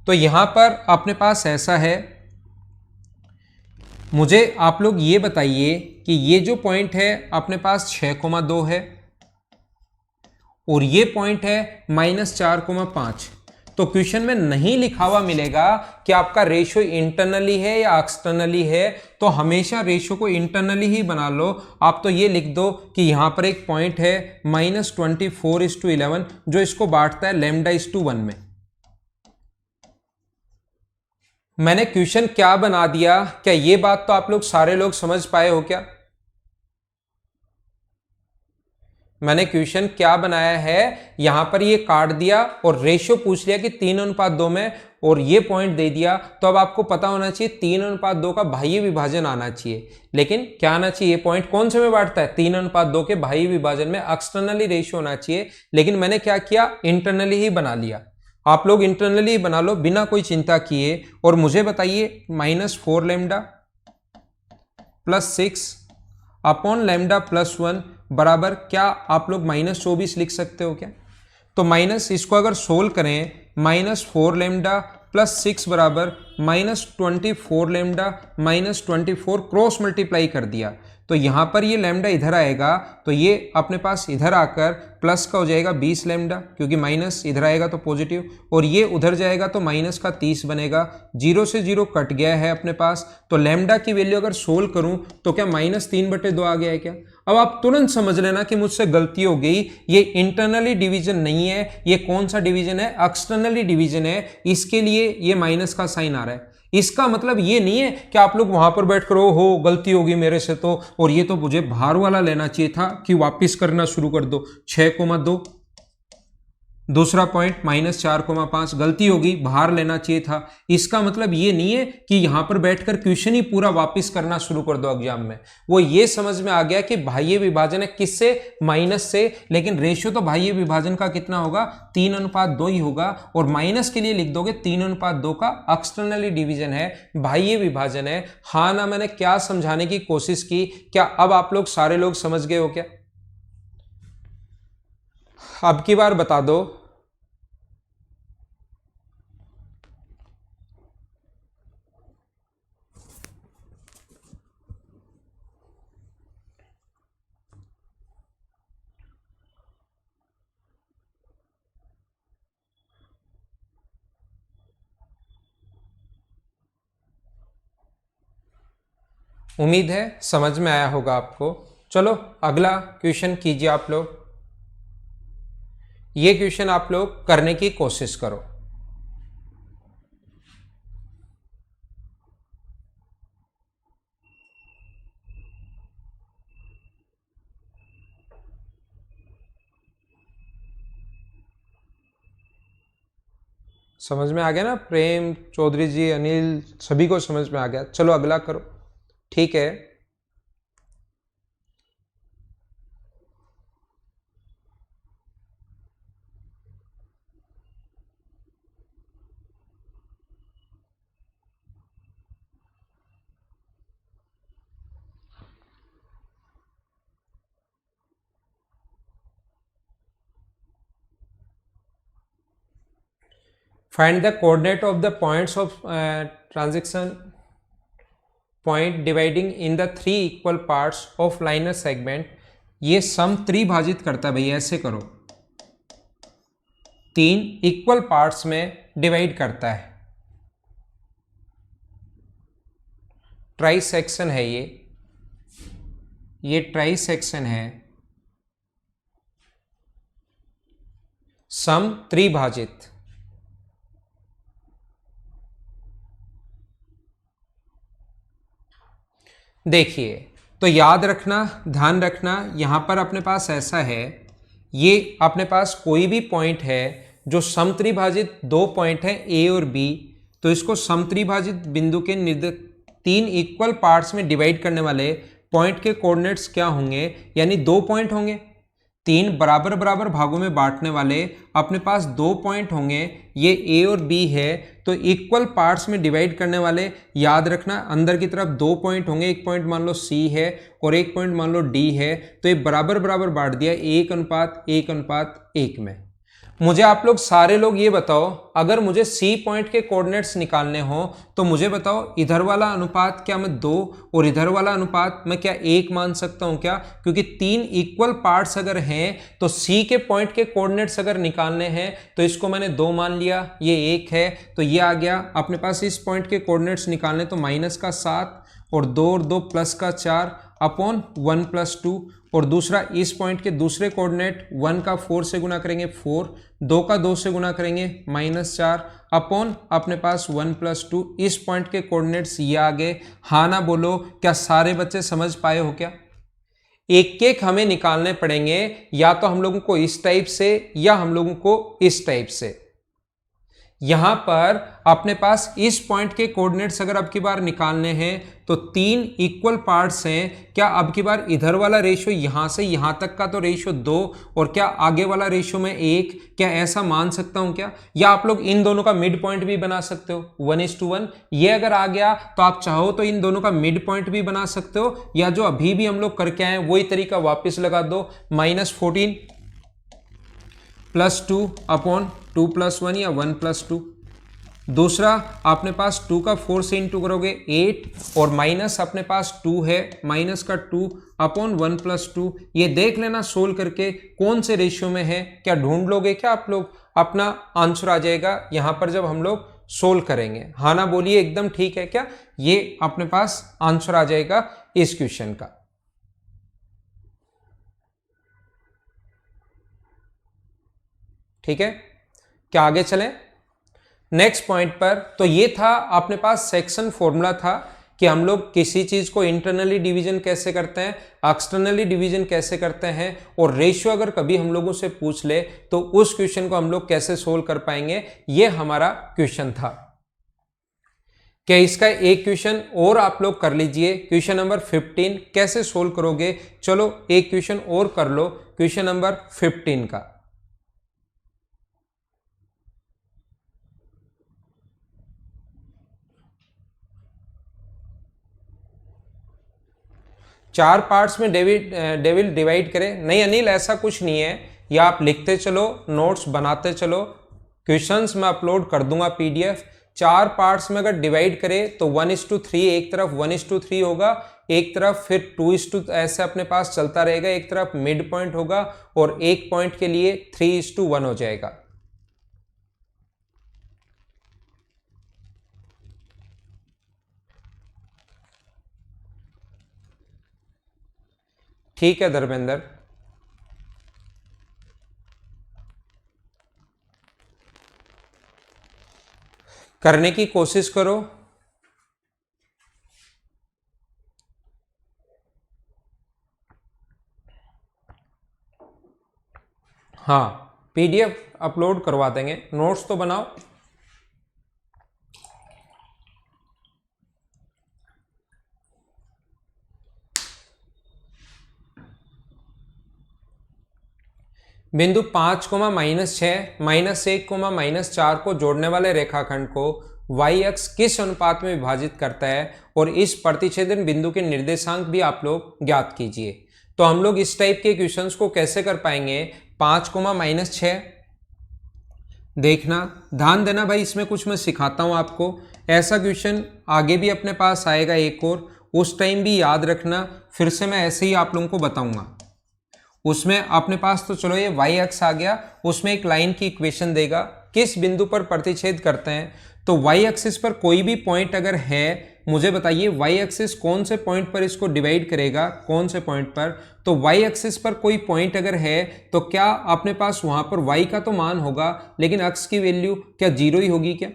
तो यहां पर अपने पास ऐसा है, मुझे आप लोग ये बताइए कि ये जो पॉइंट है अपने पास 6,2 है और ये पॉइंट है -4,5, तो क्वेश्चन में नहीं लिखा हुआ मिलेगा कि आपका रेशियो इंटरनली है या एक्सटर्नली है, तो हमेशा रेशियो को इंटरनली ही बना लो। आप तो ये लिख दो कि यहां पर एक पॉइंट है -24:11 जो इसको बांटता है λ/1 में। मैंने क्वेश्चन क्या बना दिया, क्या ये बात तो आप लोग सारे लोग समझ पाए हो क्या? मैंने क्वेश्चन क्या बनाया है, यहां पर ये काट दिया और रेशियो पूछ लिया कि 3:2 में, और ये पॉइंट दे दिया। तो अब आपको पता होना चाहिए 3:2 का बाह्य विभाजन आना चाहिए। लेकिन क्या आना चाहिए, ये पॉइंट कौन से में बांटता है, 3:2 के बाह्य विभाजन में एक्सटर्नली रेशियो होना चाहिए। लेकिन मैंने क्या किया, इंटरनली ही बना लिया। आप लोग इंटरनली बना लो बिना कोई चिंता किए। और मुझे बताइए -4 λ + 6 अपॉन λ+1 बराबर क्या आप लोग -24 लिख सकते हो क्या? तो माइनस इसको अगर सोल्व करें, -4 λ + 6 बराबर -24 λ -24 क्रॉस मल्टीप्लाई कर दिया। तो यहां पर ये लैम्डा इधर आएगा, तो ये अपने पास इधर आकर प्लस का हो जाएगा 20 लैम्डा, क्योंकि माइनस इधर आएगा तो पॉजिटिव, और ये उधर जाएगा तो माइनस का 30 बनेगा। 0 से 0 कट गया है अपने पास। तो लैम्डा की वैल्यू अगर सोल्व करूं तो क्या -3/2 आ गया है क्या? अब आप तुरंत समझ लेना कि मुझसे गलती हो गई। ये इंटरनली डिवीजन नहीं है, ये कौन सा डिवीजन है, एक्सटर्नली डिवीजन है। इसके लिए ये माइनस का साइन आ रहा है। इसका मतलब ये नहीं है कि आप लोग वहां पर बैठ कर हो गलती होगी मेरे से तो, और ये तो मुझे बाहर वाला लेना चाहिए था कि वापस करना शुरू कर दो 6,2। दूसरा पॉइंट -4,5 गलती होगी, बाहर लेना चाहिए था। इसका मतलब ये नहीं है कि यहां पर बैठकर क्वेश्चन ही पूरा वापस करना शुरू कर दो एग्जाम में। वो ये समझ में आ गया कि बाह्य विभाजन है किससे, माइनस से, लेकिन रेशियो तो बाह्य विभाजन का कितना होगा, 3:2 ही होगा। और माइनस के लिए लिख दोगे 3:2 का एक्सटर्नली डिवीजन है, बाह्य विभाजन है। हाँ ना, मैंने क्या समझाने की कोशिश की, क्या अब आप लोग सारे लोग समझ गए हो क्या? अब की बार बता दो। उम्मीद है समझ में आया होगा आपको। चलो अगला क्वेश्चन कीजिए आप लोग। ये क्वेश्चन आप लोग करने की कोशिश करो। समझ में आ गया ना? प्रेम, चौधरी जी, अनिल, सभी को समझ में आ गया। चलो अगला करो। ठीक है, find the coordinate of the points of transaction point dividing in the 3 equal parts of linear segment। ये सम त्रिभाजित करता है भैया, ऐसे करो, 3 इक्वल पार्ट्स में डिवाइड करता है। ट्राई सेक्शन है ये ट्राई सेक्शन है। सम त्रिभाजित, देखिए तो याद रखना, ध्यान रखना, यहां पर अपने पास ऐसा है, ये अपने पास कोई भी पॉइंट है जो समत्रिभाजित 2 पॉइंट है ए और बी, तो इसको समत्रिभाजित बिंदु के 3 इक्वल पार्ट्स में डिवाइड करने वाले पॉइंट के कोऑर्डिनेट्स क्या होंगे, यानी 2 पॉइंट होंगे। 3 बराबर बराबर भागों में बांटने वाले अपने पास 2 पॉइंट होंगे, ये ए और बी है। तो इक्वल पार्ट्स में डिवाइड करने वाले, याद रखना अंदर की तरफ 2 पॉइंट होंगे, एक पॉइंट मान लो सी है और एक पॉइंट मान लो डी है। तो ये बराबर बराबर बांट दिया 1:1:1 में। मुझे आप लोग सारे लोग ये बताओ, अगर मुझे सी पॉइंट के कोऑर्डिनेट्स निकालने हो तो मुझे बताओ इधर वाला अनुपात क्या मैं 2 और इधर वाला अनुपात मैं क्या 1 मान सकता हूं क्या? क्योंकि 3 इक्वल पार्ट्स अगर हैं तो सी के पॉइंट के कोऑर्डिनेट्स अगर निकालने हैं तो इसको मैंने 2 मान लिया, ये 1 है तो ये आ गया अपने पास। इस पॉइंट के कोऑर्डिनेट्स निकालने तो -7 और 2 और 2 +4 अपॉन 1 + 2, और दूसरा इस पॉइंट के दूसरे कोऑर्डिनेट 1 का 4 से गुना करेंगे 4, 2 का 2 से गुना करेंगे -4 अपॉन अपने पास 1 + 2। इस पॉइंट के कोऑर्डिनेट्स ये आ गए। हाँ ना बोलो, क्या सारे बच्चे समझ पाए हो क्या? एक एक हमें निकालने पड़ेंगे, या तो हम लोगों को इस टाइप से या हम लोगों को इस टाइप से। यहां पर अपने पास इस पॉइंट के कोऑर्डिनेट्स अगर अब की बार निकालने हैं तो 3 इक्वल पार्ट्स हैं। क्या अब की बार इधर वाला रेशियो यहां से यहां तक का तो रेशियो 2 और क्या आगे वाला रेशियो में 1, क्या ऐसा मान सकता हूं क्या? या आप लोग इन दोनों का मिड पॉइंट भी बना सकते हो 1:1। ये अगर आ गया तो आप चाहो तो इन दोनों का मिड पॉइंट भी बना सकते हो, या जो अभी भी हम लोग करके आए वही तरीका वापस लगा दो, -14 + 2 अपॉन 2 + 1 या 1 + 2। दूसरा अपने पास 2 का 4 से इंटू करोगे 8, और माइनस अपने पास 2 है, माइनस का 2 अपॉन 1 + 2। ये देख लेना सोल्व करके कौन से रेशियो में है, क्या ढूंढ लोगे क्या आप लोग? अपना आंसर आ जाएगा यहां पर जब हम लोग सोल्व करेंगे। हाँ ना बोलिए, एकदम ठीक है क्या? ये अपने पास आंसर आ जाएगा इस क्वेश्चन का। ठीक है, क्या आगे चलें नेक्स्ट पॉइंट पर? तो ये था अपने पास सेक्शन फॉर्मूला था कि हम लोग किसी चीज को इंटरनली डिवीजन कैसे करते हैं, एक्सटर्नली डिवीजन कैसे करते हैं, और रेशियो अगर कभी हम लोगों से पूछ ले तो उस क्वेश्चन को हम लोग कैसे सोल्व कर पाएंगे। ये हमारा क्वेश्चन था। क्या इसका एक क्वेश्चन और आप लोग कर लीजिए, क्वेश्चन नंबर 15 कैसे सोल्व करोगे? चलो एक क्वेश्चन और कर लो, क्वेश्चन नंबर 15 का। चार पार्ट्स में डेविल डिवाइड करे? नहीं अनिल, ऐसा कुछ नहीं है। या आप लिखते चलो, नोट्स बनाते चलो, क्वेश्चंस मैं अपलोड कर दूंगा पीडीएफ। 4 पार्ट्स में अगर डिवाइड करे तो 1:3, एक तरफ 1:3 होगा, एक तरफ फिर 2:, ऐसे अपने पास चलता रहेगा, एक तरफ मिड पॉइंट होगा और एक पॉइंट के लिए 3:1 हो जाएगा। ठीक है धर्मेंद्र, करने की कोशिश करो। हाँ, पीडीएफ अपलोड करवा देंगे, नोट्स तो बनाओ। बिंदु 5, -6, -1, -4 को जोड़ने वाले रेखाखंड को y अक्ष किस अनुपात में विभाजित करता है, और इस प्रतिच्छेदन बिंदु के निर्देशांक भी आप लोग ज्ञात कीजिए। तो हम लोग इस टाइप के क्वेश्चंस को कैसे कर पाएंगे? 5, -6, देखना ध्यान देना भाई, इसमें कुछ मैं सिखाता हूं आपको। ऐसा क्वेश्चन आगे भी अपने पास आएगा एक और, उस टाइम भी याद रखना। फिर से मैं ऐसे ही आप लोगों को बताऊंगा। उसमें अपने पास तो चलो ये y अक्ष आ गया, उसमें एक लाइन की इक्वेशन देगा, किस बिंदु पर प्रतिच्छेद करते हैं। तो y एक्सिस पर कोई भी पॉइंट अगर है, मुझे बताइए y एक्सिस कौन से पॉइंट पर इसको डिवाइड करेगा, कौन से पॉइंट पर? तो y एक्सिस पर कोई पॉइंट अगर है तो क्या अपने पास वहां पर y का तो मान होगा, लेकिन अक्ष की वैल्यू क्या 0 ही होगी क्या?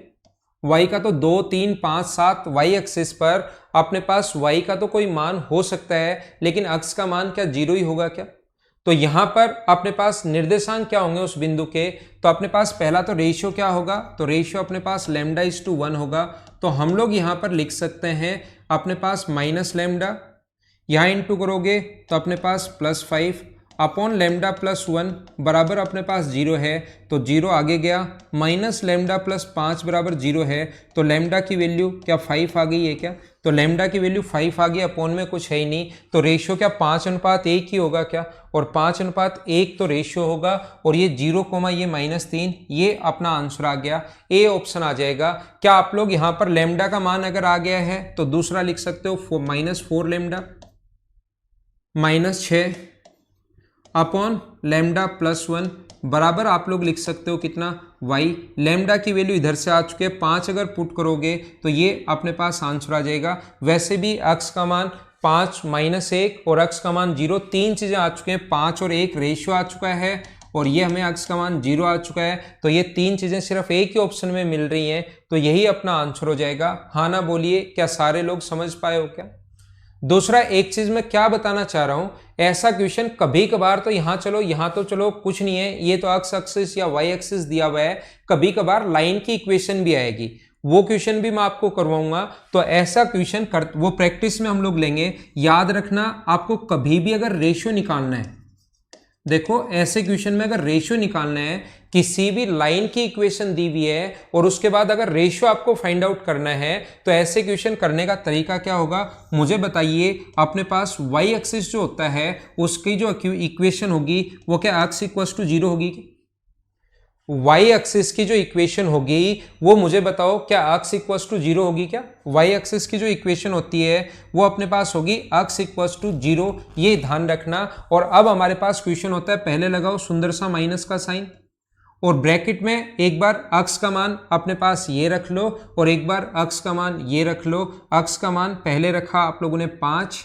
y का तो 2, 3, 5, 7 y एक्सिस पर अपने पास y का तो कोई मान हो सकता है, लेकिन अक्ष का मान क्या 0 ही होगा क्या? तो यहां पर अपने पास निर्देशांक क्या होंगे उस बिंदु के? तो अपने पास पहला तो रेशियो क्या होगा? तो रेशियो अपने पास λ:1 होगा। तो हम लोग यहां पर लिख सकते हैं अपने पास -λ, यहां इंटू करोगे तो अपने पास +5, अपॉन लेमडा प्लस 1 बराबर अपने पास 0 है, तो 0 आगे गया, माइनस लेमडा प्लस 5 बराबर 0 है, तो लेमडा की वैल्यू क्या 5 आ गई है क्या? तो लेमडा की वैल्यू 5 आ गई, अपॉन में कुछ है ही नहीं, तो रेशियो क्या 5:1 ही होगा क्या? और 5:1 तो रेशियो होगा, और ये 0, ये -3, ये अपना आंसर आ गया, ए ऑप्शन आ जाएगा। क्या आप लोग यहाँ पर लेमडा का मान अगर आ गया है तो दूसरा लिख सकते हो, -4 लेमडा -6 अपॉन लेमडा प्लस 1 बराबर आप लोग लिख सकते हो कितना, वाई। लेमडा की वैल्यू इधर से आ चुके हैं, 5 अगर पुट करोगे तो ये अपने पास आंसर आ जाएगा। वैसे भी अक्स का मान 5 -1 और अक्स का मान 0, तीन चीजें आ चुके हैं, 5 और 1 रेशियो आ चुका है, और ये हमें अक्स का मान 0 आ चुका है, तो ये तीन चीजें सिर्फ एक ही ऑप्शन में मिल रही हैं, तो यही अपना आंसर हो जाएगा। हाँ ना बोलिए, क्या सारे लोग समझ पाए हो क्या? दूसरा एक चीज मैं क्या बताना चाह रहा हूं, ऐसा क्वेश्चन कभी कभार तो यहां तो चलो कुछ नहीं है, ये तो एक्स एक्सिस या वाई एक्सिस दिया हुआ है, कभी कभार लाइन की इक्वेशन भी आएगी, वो क्वेश्चन भी मैं आपको करवाऊंगा। तो ऐसा क्वेश्चन वो प्रैक्टिस में हम लोग लेंगे। याद रखना, आपको कभी भी अगर रेशियो निकालना है, देखो ऐसे क्वेश्चन में अगर रेशियो निकालना है, किसी भी लाइन की इक्वेशन दी हुई है और उसके बाद अगर रेशियो आपको फाइंड आउट करना है, तो ऐसे क्वेश्चन करने का तरीका क्या होगा मुझे बताइए। अपने पास y एक्सिस जो होता है उसकी जो इक्वेशन होगी वो क्या x = 0 होगी? y एक्सिस की जो इक्वेशन होगी वो मुझे बताओ, क्या x = 0 होगी क्या? y एक्सिस की जो इक्वेशन होती है वो अपने पास होगी x = 0, ये ध्यान रखना। और अब हमारे पास क्वेश्चन होता है, पहले लगाओ सुंदर सा माइनस का साइन, और ब्रैकेट में एक बार x का मान अपने पास ये रख लो और एक बार x का मान ये रख लो। x का मान पहले रखा आप लोगों ने 5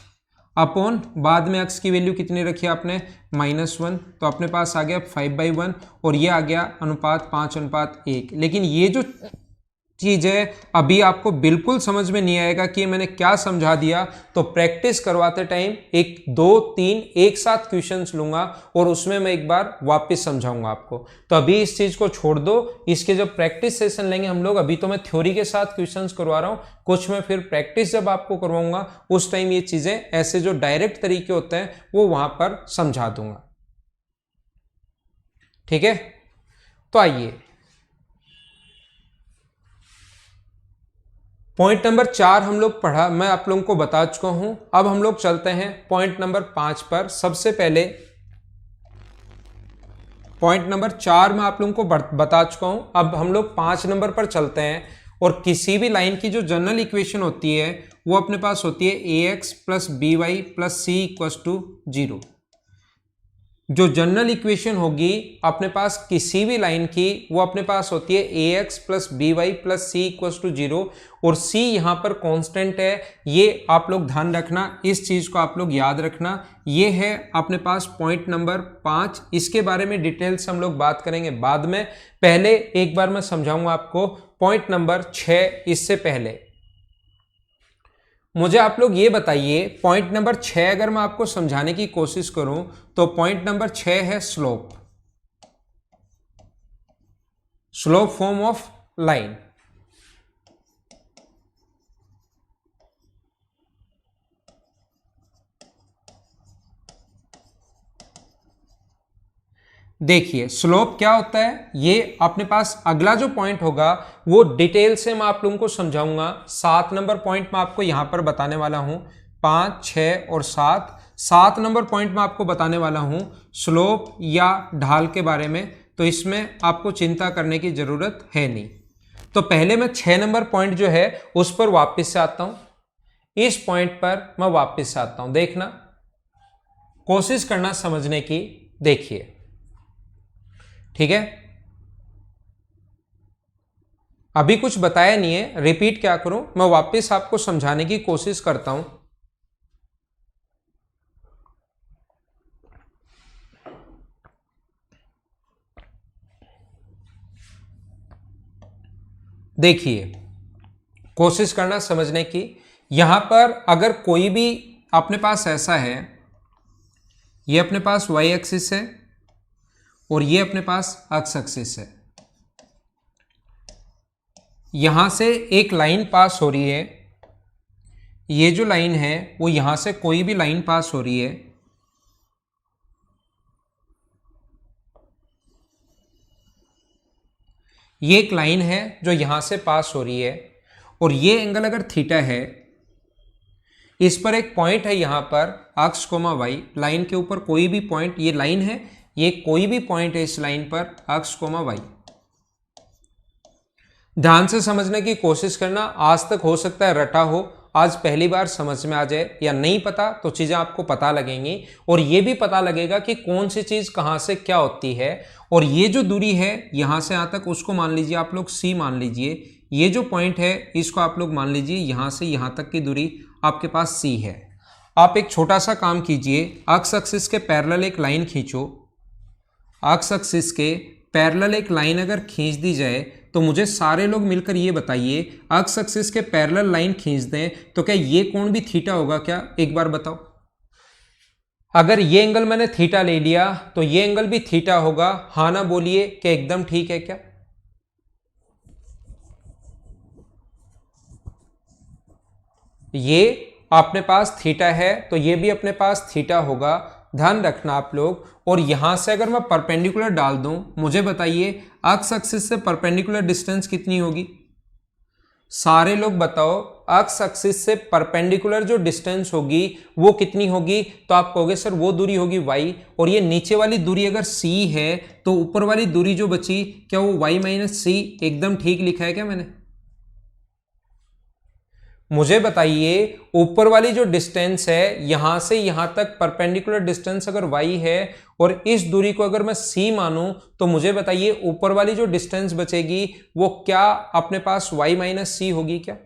अपॉन, बाद में x की वैल्यू कितनी रखी आपने, -1, तो अपने पास आ गया 5/1, और ये आ गया अनुपात 5:1। लेकिन ये जो चीज है अभी आपको बिल्कुल समझ में नहीं आएगा कि मैंने क्या समझा दिया, तो प्रैक्टिस करवाते टाइम 1 2 3 एक साथ क्वेश्चंस लूंगा और उसमें मैं एक बार वापस समझाऊंगा आपको। तो अभी इस चीज को छोड़ दो, इसके जब प्रैक्टिस सेशन लेंगे हम लोग, अभी तो मैं थ्योरी के साथ क्वेश्चंस करवा रहा हूं, कुछ मैं फिर प्रैक्टिस जब आपको करवाऊंगा उस टाइम ये चीजें ऐसे जो डायरेक्ट तरीके होते हैं वो वहां पर समझा दूंगा। ठीक है, तो आइए पॉइंट नंबर 4 हम लोग पढ़ा, मैं आप लोगों को बता चुका हूं। अब हम लोग चलते हैं पॉइंट नंबर 5 पर। सबसे पहले पॉइंट नंबर 4 मैं आप लोगों को बता चुका हूं, अब हम लोग 5 नंबर पर चलते हैं। और किसी भी लाइन की जो जनरल इक्वेशन होती है वो अपने पास होती है ax + by + c = 0। जो जनरल इक्वेशन होगी अपने पास किसी भी लाइन की वो अपने पास होती है ax + by + c = 0, और c यहाँ पर कांस्टेंट है, ये आप लोग ध्यान रखना, इस चीज को आप लोग याद रखना। ये है अपने पास पॉइंट नंबर 5, इसके बारे में डिटेल से हम लोग बात करेंगे बाद में। पहले एक बार मैं समझाऊंगा आपको पॉइंट नंबर 6। इससे पहले मुझे आप लोग ये बताइए, पॉइंट नंबर 6 अगर मैं आपको समझाने की कोशिश करूं तो पॉइंट नंबर 6 है slope, slope form of line. देखिए स्लोप क्या होता है, ये अपने पास अगला जो पॉइंट होगा वो डिटेल से मैं आप लोगों को समझाऊंगा। 7 नंबर पॉइंट मैं आपको यहां पर बताने वाला हूं, 5 6 और 7 नंबर पॉइंट में आपको बताने वाला हूं स्लोप या ढाल के बारे में, तो इसमें आपको चिंता करने की जरूरत है नहीं। तो पहले मैं 6 नंबर पॉइंट जो है उस पर वापस से आता हूं, इस पॉइंट पर मैं वापस से आता हूं, देखना कोशिश करना समझने की। देखिए ठीक है, अभी कुछ बताया नहीं है, रिपीट क्या करूं, मैं वापस आपको समझाने की कोशिश करता हूं। देखिए कोशिश करना समझने की। यहां पर अगर कोई भी अपने पास ऐसा है, ये अपने पास y एक्सिस है और ये अपने पास x एक्सिस है, यहां से एक लाइन पास हो रही है, ये जो लाइन है वो यहां से कोई भी लाइन पास हो रही है, ये एक लाइन है जो यहां से पास हो रही है और ये एंगल अगर थीटा है, इस पर एक पॉइंट है यहां पर अक्स कोमा वाई, लाइन के ऊपर कोई भी पॉइंट, ये लाइन है, ये कोई भी पॉइंट है इस लाइन पर अक्स कोमा वाई। ध्यान से समझने की कोशिश करना, आज तक हो सकता है रटा हो, आज पहली बार समझ में आ जाए, या नहीं पता तो चीजें आपको पता लगेंगी और ये भी पता लगेगा कि कौन सी चीज कहां से क्या होती है। और ये जो दूरी है यहां से यहां तक, उसको मान लीजिए आप लोग सी मान लीजिए, ये जो पॉइंट है इसको आप लोग मान लीजिए यहां से यहां तक की दूरी आपके पास सी है। आप एक छोटा सा काम कीजिए, एक्स एक्सिस के पैरेलल एक लाइन खींचो, एक्स एक्सिस के पैरेलल एक लाइन अगर खींच दी जाए तो मुझे सारे लोग मिलकर ये बताइए, एक्स एक्सिस के पैरेलल लाइन खींच दें तो क्या ये कोण भी थीटा होगा क्या? एक बार बताओ। अगर ये एंगल मैंने थीटा ले लिया तो ये एंगल भी थीटा होगा, हाँ ना बोलिए, क्या एकदम ठीक है क्या? ये अपने पास थीटा है तो ये भी अपने पास थीटा होगा, ध्यान रखना आप लोग। और यहां से अगर मैं परपेंडिकुलर डाल दूं, मुझे बताइए एक्स एक्सिस से परपेंडिकुलर डिस्टेंस कितनी होगी? सारे लोग बताओ, एक्स एक्सिस से परपेंडिकुलर जो डिस्टेंस होगी वो कितनी होगी? तो आप कहोगे सर वो दूरी होगी y, और ये नीचे वाली दूरी अगर c है तो ऊपर वाली दूरी जो बची, क्या वो y माइनस सी एकदम ठीक लिखा है क्या मैंने? मुझे बताइए, ऊपर वाली जो डिस्टेंस है यहां से यहां तक परपेंडिकुलर डिस्टेंस अगर y है और इस दूरी को अगर मैं c मानूं तो मुझे बताइए ऊपर वाली जो डिस्टेंस बचेगी वो क्या अपने पास y माइनस सी होगी क्या?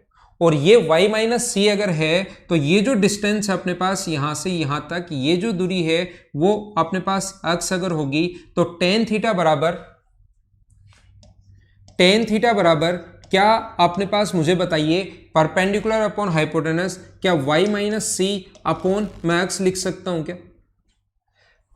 और ये y माइनस सी अगर है तो ये जो डिस्टेंस है अपने पास यहां से यहां तक, ये जो दूरी है वो अपने पास x अगर होगी तो टेन थीटा बराबर क्या अपने पास, मुझे बताइए, परपेंडिकुलर अपॉन हाइपोटेनस, क्या y माइनस सी अपॉन मैं x लिख सकता हूं क्या?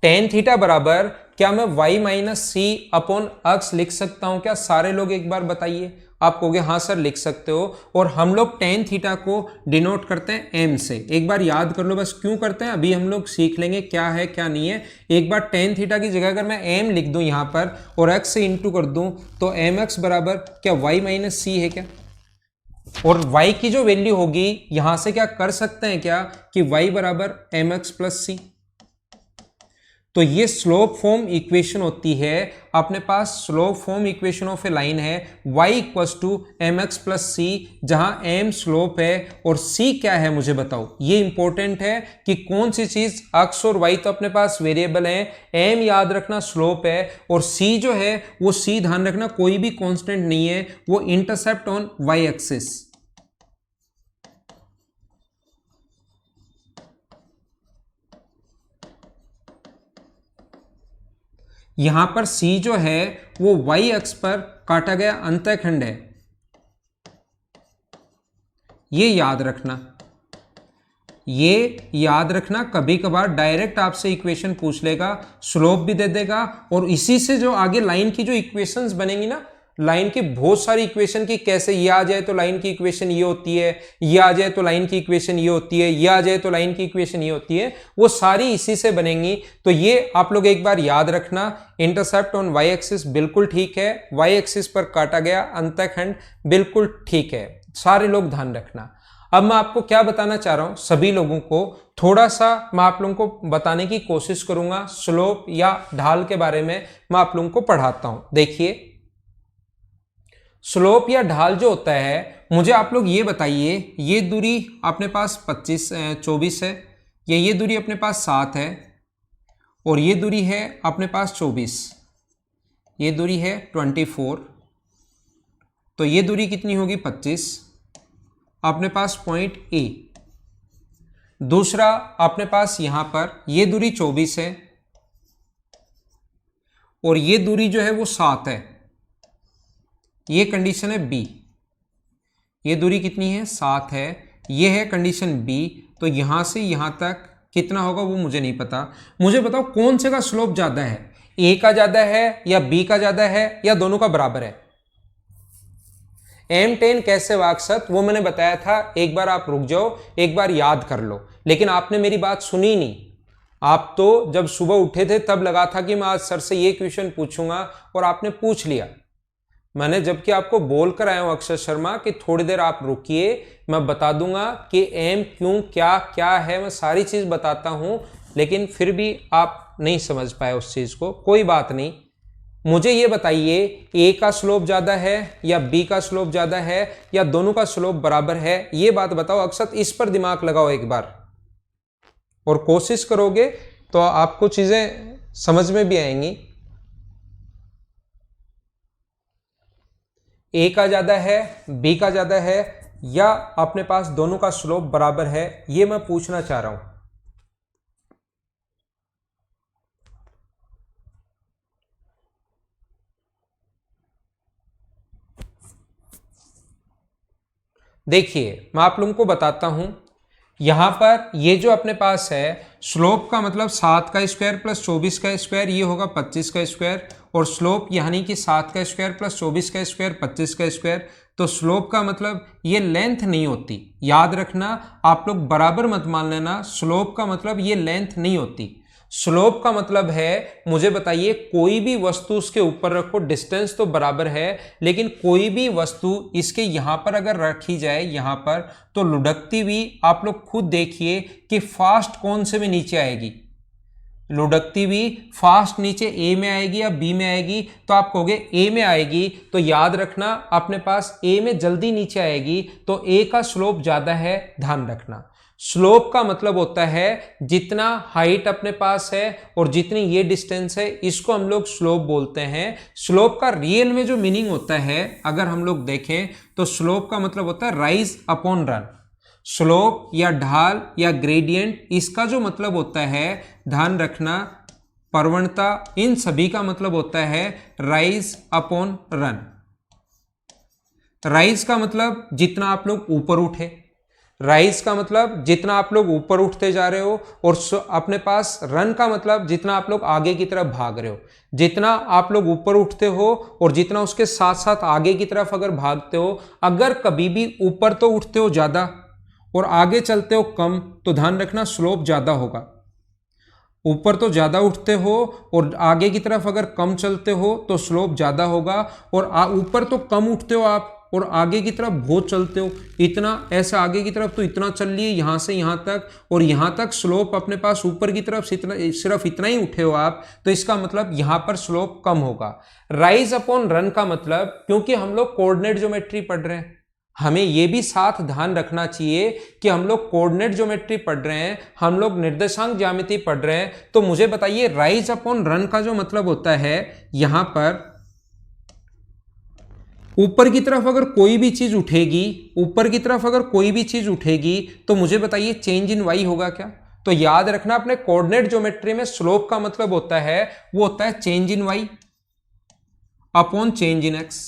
टेन थीटा बराबर क्या मैं y माइनस सी अपॉन x लिख सकता हूं क्या? सारे लोग एक बार बताइए। आप कहोगे हाँ सर लिख सकते हो, और हम लोग टेन थीटा को डिनोट करते हैं m से। एक बार याद कर लो बस क्यों करते हैं, अभी हम लोग सीख लेंगे क्या है क्या नहीं है। एक बार टेन थीटा की जगह अगर मैं m लिख दूं यहां पर और x से इंटू कर दूं तो mx बराबर क्या y माइनस सी है क्या? और y की जो वैल्यू होगी यहां से क्या कर सकते हैं क्या कि y बराबर mx प्लस सी। तो ये स्लोप फॉर्म इक्वेशन होती है, अपने पास slope form equation of a line है y equals to m x plus c, जहां m स्लोप है और c क्या है मुझे बताओ। ये इंपॉर्टेंट है कि कौन सी चीज, x और y तो अपने पास वेरिएबल है, m याद रखना स्लोप है, और c जो है वो c ध्यान रखना कोई भी कांस्टेंट नहीं है, वो इंटरसेप्ट ऑन y एक्सिस। यहां पर C जो है वो y अक्ष पर काटा गया अंतःखंड है, ये याद रखना। कभी कभार डायरेक्ट आपसे इक्वेशन पूछ लेगा, स्लोप भी दे देगा, और इसी से जो आगे लाइन की जो इक्वेशंस बनेंगी ना, लाइन की बहुत सारी इक्वेशन की, कैसे ये आ जाए तो लाइन की इक्वेशन ये होती है, ये आ जाए तो लाइन की इक्वेशन ये होती है, ये आ जाए तो लाइन की इक्वेशन ये होती है, वो सारी इसी से बनेंगी। तो ये आप लोग एक बार याद रखना, इंटरसेप्ट ऑन वाई एक्सिस बिल्कुल ठीक है, वाई एक्सिस पर काटा गया अंतःखंड बिल्कुल ठीक है, सारे लोग ध्यान रखना। अब मैं आपको क्या बताना चाह रहा हूं, सभी लोगों को थोड़ा सा मैं आप लोगों को बताने की कोशिश करूंगा, स्लोप या ढाल के बारे में मैं आप लोगों को पढ़ाता हूं। देखिए, स्लोप या ढाल जो होता है, मुझे आप लोग ये बताइए, ये दूरी अपने पास 24 है, या ये दूरी अपने पास 7 है, और ये दूरी है अपने पास 24, ये दूरी है 24, तो ये दूरी कितनी होगी 25, अपने पास पॉइंट ए। दूसरा अपने पास यहां पर ये दूरी 24 है और ये दूरी जो है वो 7 है, ये कंडीशन है बी। ये दूरी कितनी है 7 है, ये है कंडीशन बी। तो यहां से यहां तक कितना होगा वो मुझे नहीं पता, मुझे बताओ कौन से का स्लोप ज्यादा है, ए का ज्यादा है या बी का ज्यादा है या दोनों का बराबर है। M10 कैसे वाकसत वो मैंने बताया था, एक बार आप रुक जाओ, एक बार याद कर लो, लेकिन आपने मेरी बात सुनी नहीं। आप तो जब सुबह उठे थे तब लगा था कि मैं आज सर से ये क्वेश्चन पूछूंगा और आपने पूछ लिया। मैंने जबकि आपको बोल कर आया हूं अक्षय शर्मा कि थोड़ी देर आप रुकिए, मैं बता दूंगा कि एम क्यों क्या क्या है, मैं सारी चीज बताता हूं, लेकिन फिर भी आप नहीं समझ पाए उस चीज को। कोई बात नहीं, मुझे ये बताइए ए का स्लोप ज्यादा है या बी का स्लोप ज्यादा है या दोनों का स्लोप बराबर है, ये बात बताओ अक्षत। इस पर दिमाग लगाओ एक बार और कोशिश करोगे तो आपको चीजें समझ में भी आएंगी। ए का ज्यादा है, बी का ज्यादा है, या अपने पास दोनों का स्लोप बराबर है, ये मैं पूछना चाह रहा हूं। देखिए मैं आप लोगों को बताता हूं, यहां पर ये जो अपने पास है स्लोप का मतलब 7 का स्क्वायर प्लस 24 का स्क्वायर, ये होगा 25 का स्क्वायर, और स्लोप यानी कि 7 का स्क्वायर प्लस 24 का स्क्वायर 25 का स्क्वायर। तो स्लोप का मतलब ये लेंथ नहीं होती, याद रखना, आप लोग बराबर मत मान लेना, स्लोप का मतलब ये लेंथ नहीं होती। स्लोप का मतलब है, मुझे बताइए कोई भी वस्तु उसके ऊपर रखो, डिस्टेंस तो बराबर है, लेकिन कोई भी वस्तु इसके यहां पर अगर रखी जाए यहां पर, तो लुढ़कती हुई आप लोग खुद देखिए कि फास्ट कौन से में नीचे आएगी। लुढ़कती हुई फास्ट नीचे ए में आएगी या बी में आएगी, तो आप कहोगे ए में आएगी, तो याद रखना अपने पास ए में जल्दी नीचे आएगी, तो ए का स्लोप ज्यादा है, ध्यान रखना। स्लोप का मतलब होता है जितना हाइट अपने पास है और जितनी ये डिस्टेंस है, इसको हम लोग स्लोप बोलते हैं। स्लोप का रियल में जो मीनिंग होता है अगर हम लोग देखें तो स्लोप का मतलब होता है राइज अपॉन रन। स्लोप या ढाल या ग्रेडियंट, इसका जो मतलब होता है, ध्यान रखना, प्रवणता, इन सभी का मतलब होता है राइज अपॉन रन। राइज का मतलब जितना आप लोग ऊपर उठे, राइज का मतलब जितना आप लोग ऊपर उठते जा रहे हो, और अपने पास रन का मतलब जितना आप लोग आगे की तरफ भाग रहे हो। जितना आप लोग ऊपर उठते हो और जितना उसके साथ साथ आगे की तरफ अगर भागते हो, अगर कभी भी ऊपर तो उठते हो ज्यादा और आगे चलते हो कम, तो ध्यान रखना स्लोप ज्यादा होगा। ऊपर तो ज्यादा उठते हो और आगे की तरफ अगर कम चलते हो तो स्लोप ज्यादा होगा, और ऊपर तो कम उठते हो आप और आगे की तरफ बहुत चलते हो, इतना ऐसा आगे की तरफ तो इतना चल लिए यहां से यहां तक, और यहां तक स्लोप अपने पास ऊपर की तरफ सिर्फ इतना ही उठे हो आप, तो इसका मतलब यहां पर स्लोप कम होगा। राइज अपॉन रन का मतलब, क्योंकि हम लोग कोऑर्डिनेट ज्योमेट्री पढ़ रहे हैं, हमें यह भी साथ ध्यान रखना चाहिए कि हम लोग कोऑर्डिनेट ज्योमेट्री पढ़ रहे हैं, हम लोग निर्देशांक ज्यामिति पढ़ रहे हैं। तो मुझे बताइए राइज अपॉन रन का जो मतलब होता है, यहां पर ऊपर की तरफ अगर कोई भी चीज उठेगी, ऊपर की तरफ अगर कोई भी चीज उठेगी, तो मुझे बताइए चेंज इन वाई होगा क्या? तो याद रखना अपने कोऑर्डिनेट ज्योमेट्री में स्लोप का मतलब होता है, वो होता है change in Y upon change in X.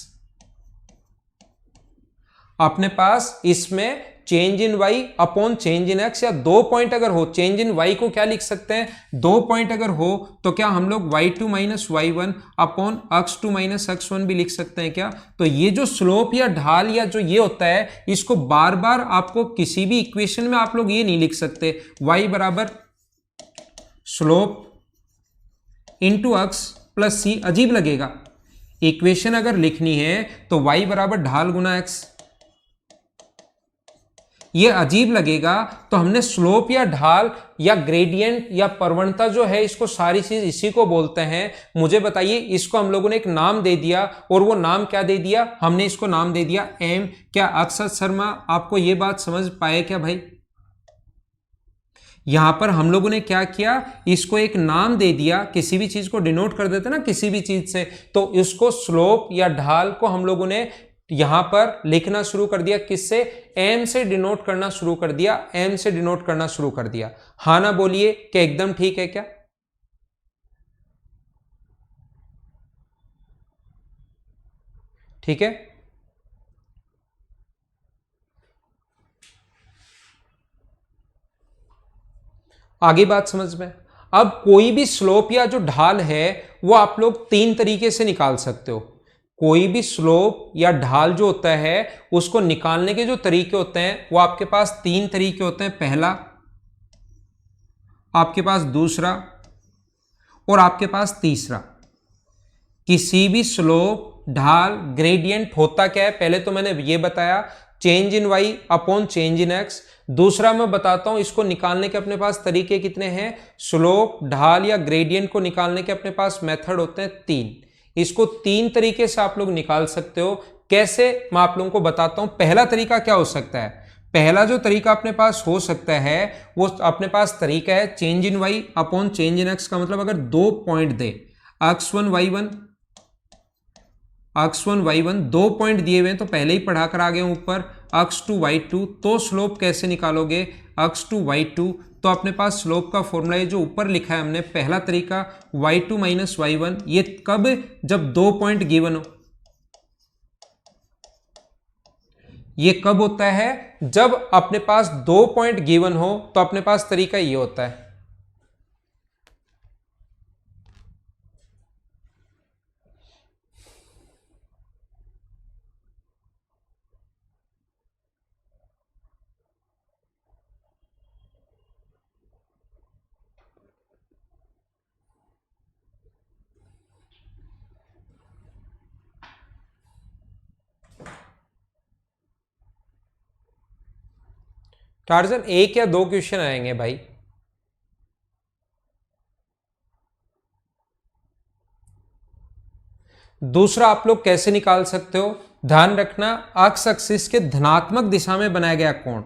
अपने पास इसमें change in Y upon change in X, या 2 पॉइंट अगर हो, चेंज इन वाई को क्या लिख सकते हैं, 2 पॉइंट अगर हो तो क्या हम लोग y2 minus y1 upon x2 minus x1 भी लिख सकते हैं क्या? तो ये जो स्लोप या ढाल या जो ये होता है, इसको बार बार आपको किसी भी इक्वेशन में आप लोग ये नहीं लिख सकते y बराबर स्लोप इंटू एक्स प्लस सी, अजीब लगेगा। इक्वेशन अगर लिखनी है तो y बराबर ढाल गुना एक्स, ये अजीब लगेगा। तो हमने स्लोप या ढाल या ग्रेडियंट या प्रवणता जो है, इसको सारी चीज इसी को बोलते हैं। मुझे बताइए, इसको हम लोगों ने एक नाम दे दिया, और वो नाम क्या दे दिया, हमने इसको नाम दे दिया एम। क्या अक्षत शर्मा आपको ये बात समझ पाए क्या भाई? यहां पर हम लोगों ने क्या किया, इसको एक नाम दे दिया, किसी भी चीज को डिनोट कर देते ना किसी भी चीज से, तो इसको स्लोप या ढाल को हम लोगों ने यहां पर लिखना शुरू कर दिया, किससे, एम से डिनोट करना शुरू कर दिया, एम से डिनोट करना शुरू कर दिया। हाँ ना बोलिए, क्या एकदम ठीक है क्या? ठीक है, आगे बात समझ में। अब कोई भी स्लोप या जो ढाल है वो आप लोग 3 तरीके से निकाल सकते हो। कोई भी स्लोप या ढाल जो होता है उसको निकालने के जो तरीके होते हैं वो आपके पास 3 तरीके होते हैं। पहला, आपके पास दूसरा, और आपके पास तीसरा। किसी भी स्लोप ढाल, ग्रेडियंट होता क्या है पहले तो मैंने ये बताया, change in y upon change in x। दूसरा मैं बताता हूं इसको निकालने के अपने पास तरीके कितने हैं, स्लोप, ढाल या ग्रेडियंट को निकालने के अपने पास मेथड होते हैं 3। इसको 3 तरीके से आप लोग निकाल सकते हो। कैसे, मैं आप लोगों को बताता हूं। पहला तरीका क्या हो सकता है, पहला जो तरीका अपने पास हो सकता है वो अपने पास तरीका है चेंज इन y अपॉन चेंज इन x का मतलब अगर 2 पॉइंट दे, x1 y1 x1 y1 2 point दिए हुए हैं तो पहले ही पढ़ा कर आ गए ऊपर, x2 y2, तो स्लोप कैसे निकालोगे, x2 y2, तो अपने पास स्लोप का फॉर्मूला ये जो ऊपर लिखा है हमने, पहला तरीका y2 माइनस y1, ये कब, जब 2 पॉइंट गिवन हो। ये कब होता है, जब अपने पास 2 पॉइंट गिवन हो, तो अपने पास तरीका ये होता है। टार्जन 1 या 2 क्वेश्चन आएंगे भाई। दूसरा आप लोग कैसे निकाल सकते हो, ध्यान रखना, एक्स एक्सिस के धनात्मक दिशा में बनाया गया कोण,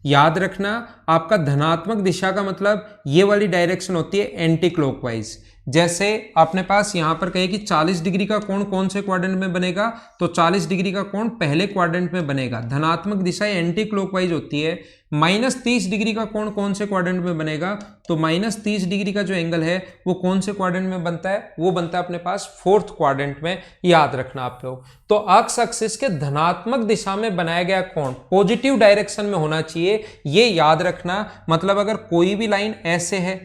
याद रखना आपका धनात्मक दिशा का मतलब ये वाली डायरेक्शन होती है एंटी क्लॉकवाइज। जैसे आपने पास यहां पर कहे कि 40 डिग्री का कोण कौन से क्वाड्रेंट में बनेगा, तो 40 डिग्री का कोण पहले क्वाड्रेंट में बनेगा। धनात्मक दिशा एंटी क्लॉकवाइज होती है। -30 डिग्री का कोण कौन से क्वाड्रेंट में बनेगा, तो -30 डिग्री का जो एंगल है वो कौन से क्वाड्रेंट में बनता है, वो बनता है अपने पास 4th क्वाड्रेंट में, याद रखना आप लोग। तो एक्स एक्सिस के धनात्मक दिशा में बनाया गया कोण पॉजिटिव डायरेक्शन में होना चाहिए, ये याद रखना। मतलब अगर कोई भी लाइन ऐसे है,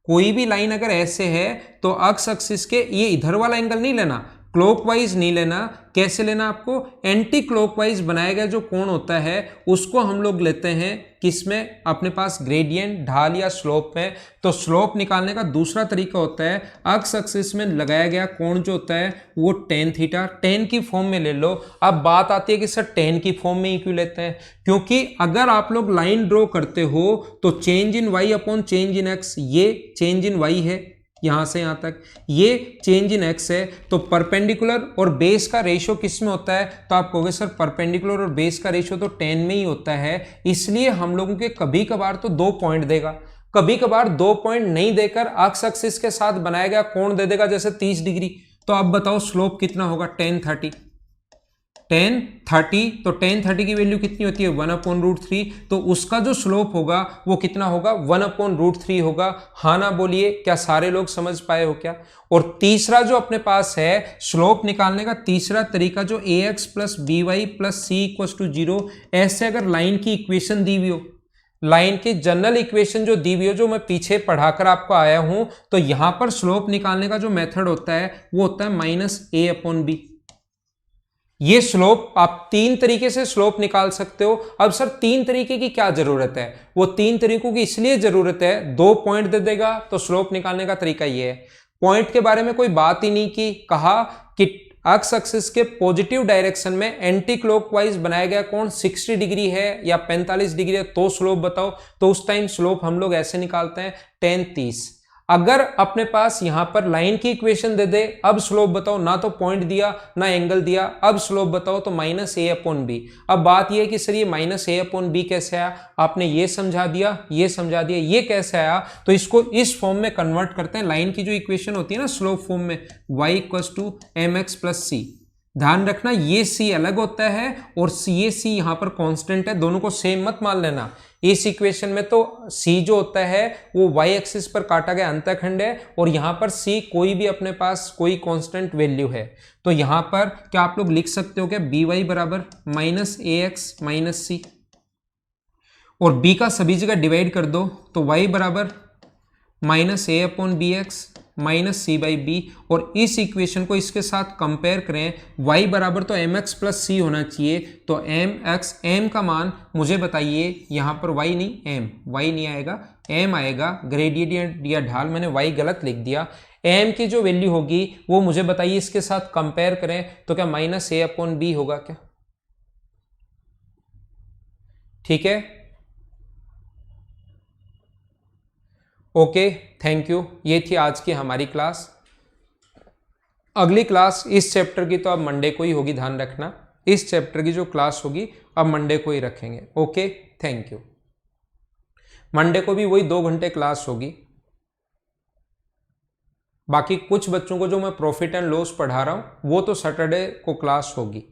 कोई भी लाइन अगर ऐसे है, तो एक्स एक्सिस के ये इधर वाला एंगल नहीं लेना, क्लॉकवाइज नहीं लेना। कैसे लेना आपको, एंटी क्लॉकवाइज बनाया गया जो कोण होता है उसको हम लोग लेते हैं किसमें, अपने पास ग्रेडियंट, ढाल या स्लोप में। तो स्लोप निकालने का दूसरा तरीका होता है एक्स एक्सिस में लगाया गया कोण जो होता है वो tan थीटा, tan की फॉर्म में ले लो। अब बात आती है कि सर tan की फॉर्म में ही क्यों लेते हैं, क्योंकि अगर आप लोग लाइन ड्रॉ करते हो तो change in y upon change in x, ये चेंज इन y है यहां से यहां तक, ये चेंज इन x है, तो परपेंडिकुलर और बेस का रेशियो किस में होता है, तो आप कहोगे सर परपेंडिकुलर और बेस का रेशियो तो tan में ही होता है, इसलिए हम लोगों के कभी कभार तो 2 पॉइंट देगा, कभी कभार 2 पॉइंट नहीं देकर एक्स एक्सिस के साथ बनाया गया कोण दे देगा, जैसे 30 डिग्री। तो अब बताओ स्लोप कितना होगा, tan 30, तो tan 30 की वैल्यू कितनी होती है 1/√3, तो उसका जो स्लोप होगा वो कितना होगा 1/√3 होगा। हाँ ना बोलिए, क्या सारे लोग समझ पाए हो क्या। और तीसरा जो अपने पास है स्लोप निकालने का तीसरा तरीका जो ax plus B Y plus C equal to 0, ऐसे अगर लाइन की इक्वेशन दी हुई हो, लाइन की जनरल इक्वेशन जो दी हुई हो, जो मैं पीछे पढ़ाकर आपको आया हूं, तो यहां पर स्लोप निकालने का जो मेथड होता है वो होता है -a/b। ये स्लोप आप 3 तरीके से स्लोप निकाल सकते हो। अब सर 3 तरीके की क्या जरूरत है, वो 3 तरीकों की इसलिए जरूरत है, 2 पॉइंट दे देगा तो स्लोप निकालने का तरीका ये है। पॉइंट के बारे में कोई बात ही नहीं की, कहा कि एक्स एक्सिस के पॉजिटिव डायरेक्शन में एंटी क्लॉकवाइज बनाया गया कोण 60 डिग्री है या 45 डिग्री है, तो स्लोप बताओ। तो उस टाइम स्लोप हम लोग ऐसे निकालते हैं tan 30। अगर अपने पास यहां पर लाइन की इक्वेशन दे दे, अब स्लोप बताओ, ना तो पॉइंट दिया ना एंगल दिया, अब स्लोप बताओ, तो -a/b। अब बात यह है कि सर ये -a/b कैसे आया, आपने ये समझा दिया, ये समझा दिया, ये कैसे आया, तो इसको इस फॉर्म में कन्वर्ट करते हैं। लाइन की जो इक्वेशन होती है ना स्लोप फॉर्म में, y = mx + c। ध्यान रखना ये c अलग होता है और ये c यहां पर कांस्टेंट है, दोनों को सेम मत मान लेना। इस इक्वेशन में तो c जो होता है वो y एक्सिस पर काटा गया अंतःखंड है, और यहां पर c कोई भी अपने पास कोई कांस्टेंट वैल्यू है। तो यहां पर क्या आप लोग लिख सकते हो क्या, by बराबर -ax - c, और b का सभी जगह डिवाइड कर दो, तो y बराबर -a/bx - c/b। और इस इक्वेशन को इसके साथ कंपेयर करें, y बराबर तो mx + c होना चाहिए, तो m का मान मुझे बताइए, यहाँ पर y नहीं y नहीं आएगा, m आएगा। ग्रेडियंट या ढाल, मैंने y गलत लिख दिया, एम की जो वैल्यू होगी वो मुझे बताइए, इसके साथ कंपेयर करें तो क्या -a/b होगा क्या? ठीक है, ओके, थैंक यू। ये थी आज की हमारी क्लास। अगली क्लास इस चैप्टर की तो अब मंडे को ही होगी, ध्यान रखना। इस चैप्टर की जो क्लास होगी अब मंडे को ही रखेंगे। Okay, thank you. मंडे को भी वही 2 घंटे क्लास होगी। बाकी कुछ बच्चों को जो मैं प्रॉफिट एंड लॉस पढ़ा रहा हूं वो तो सैटरडे को क्लास होगी।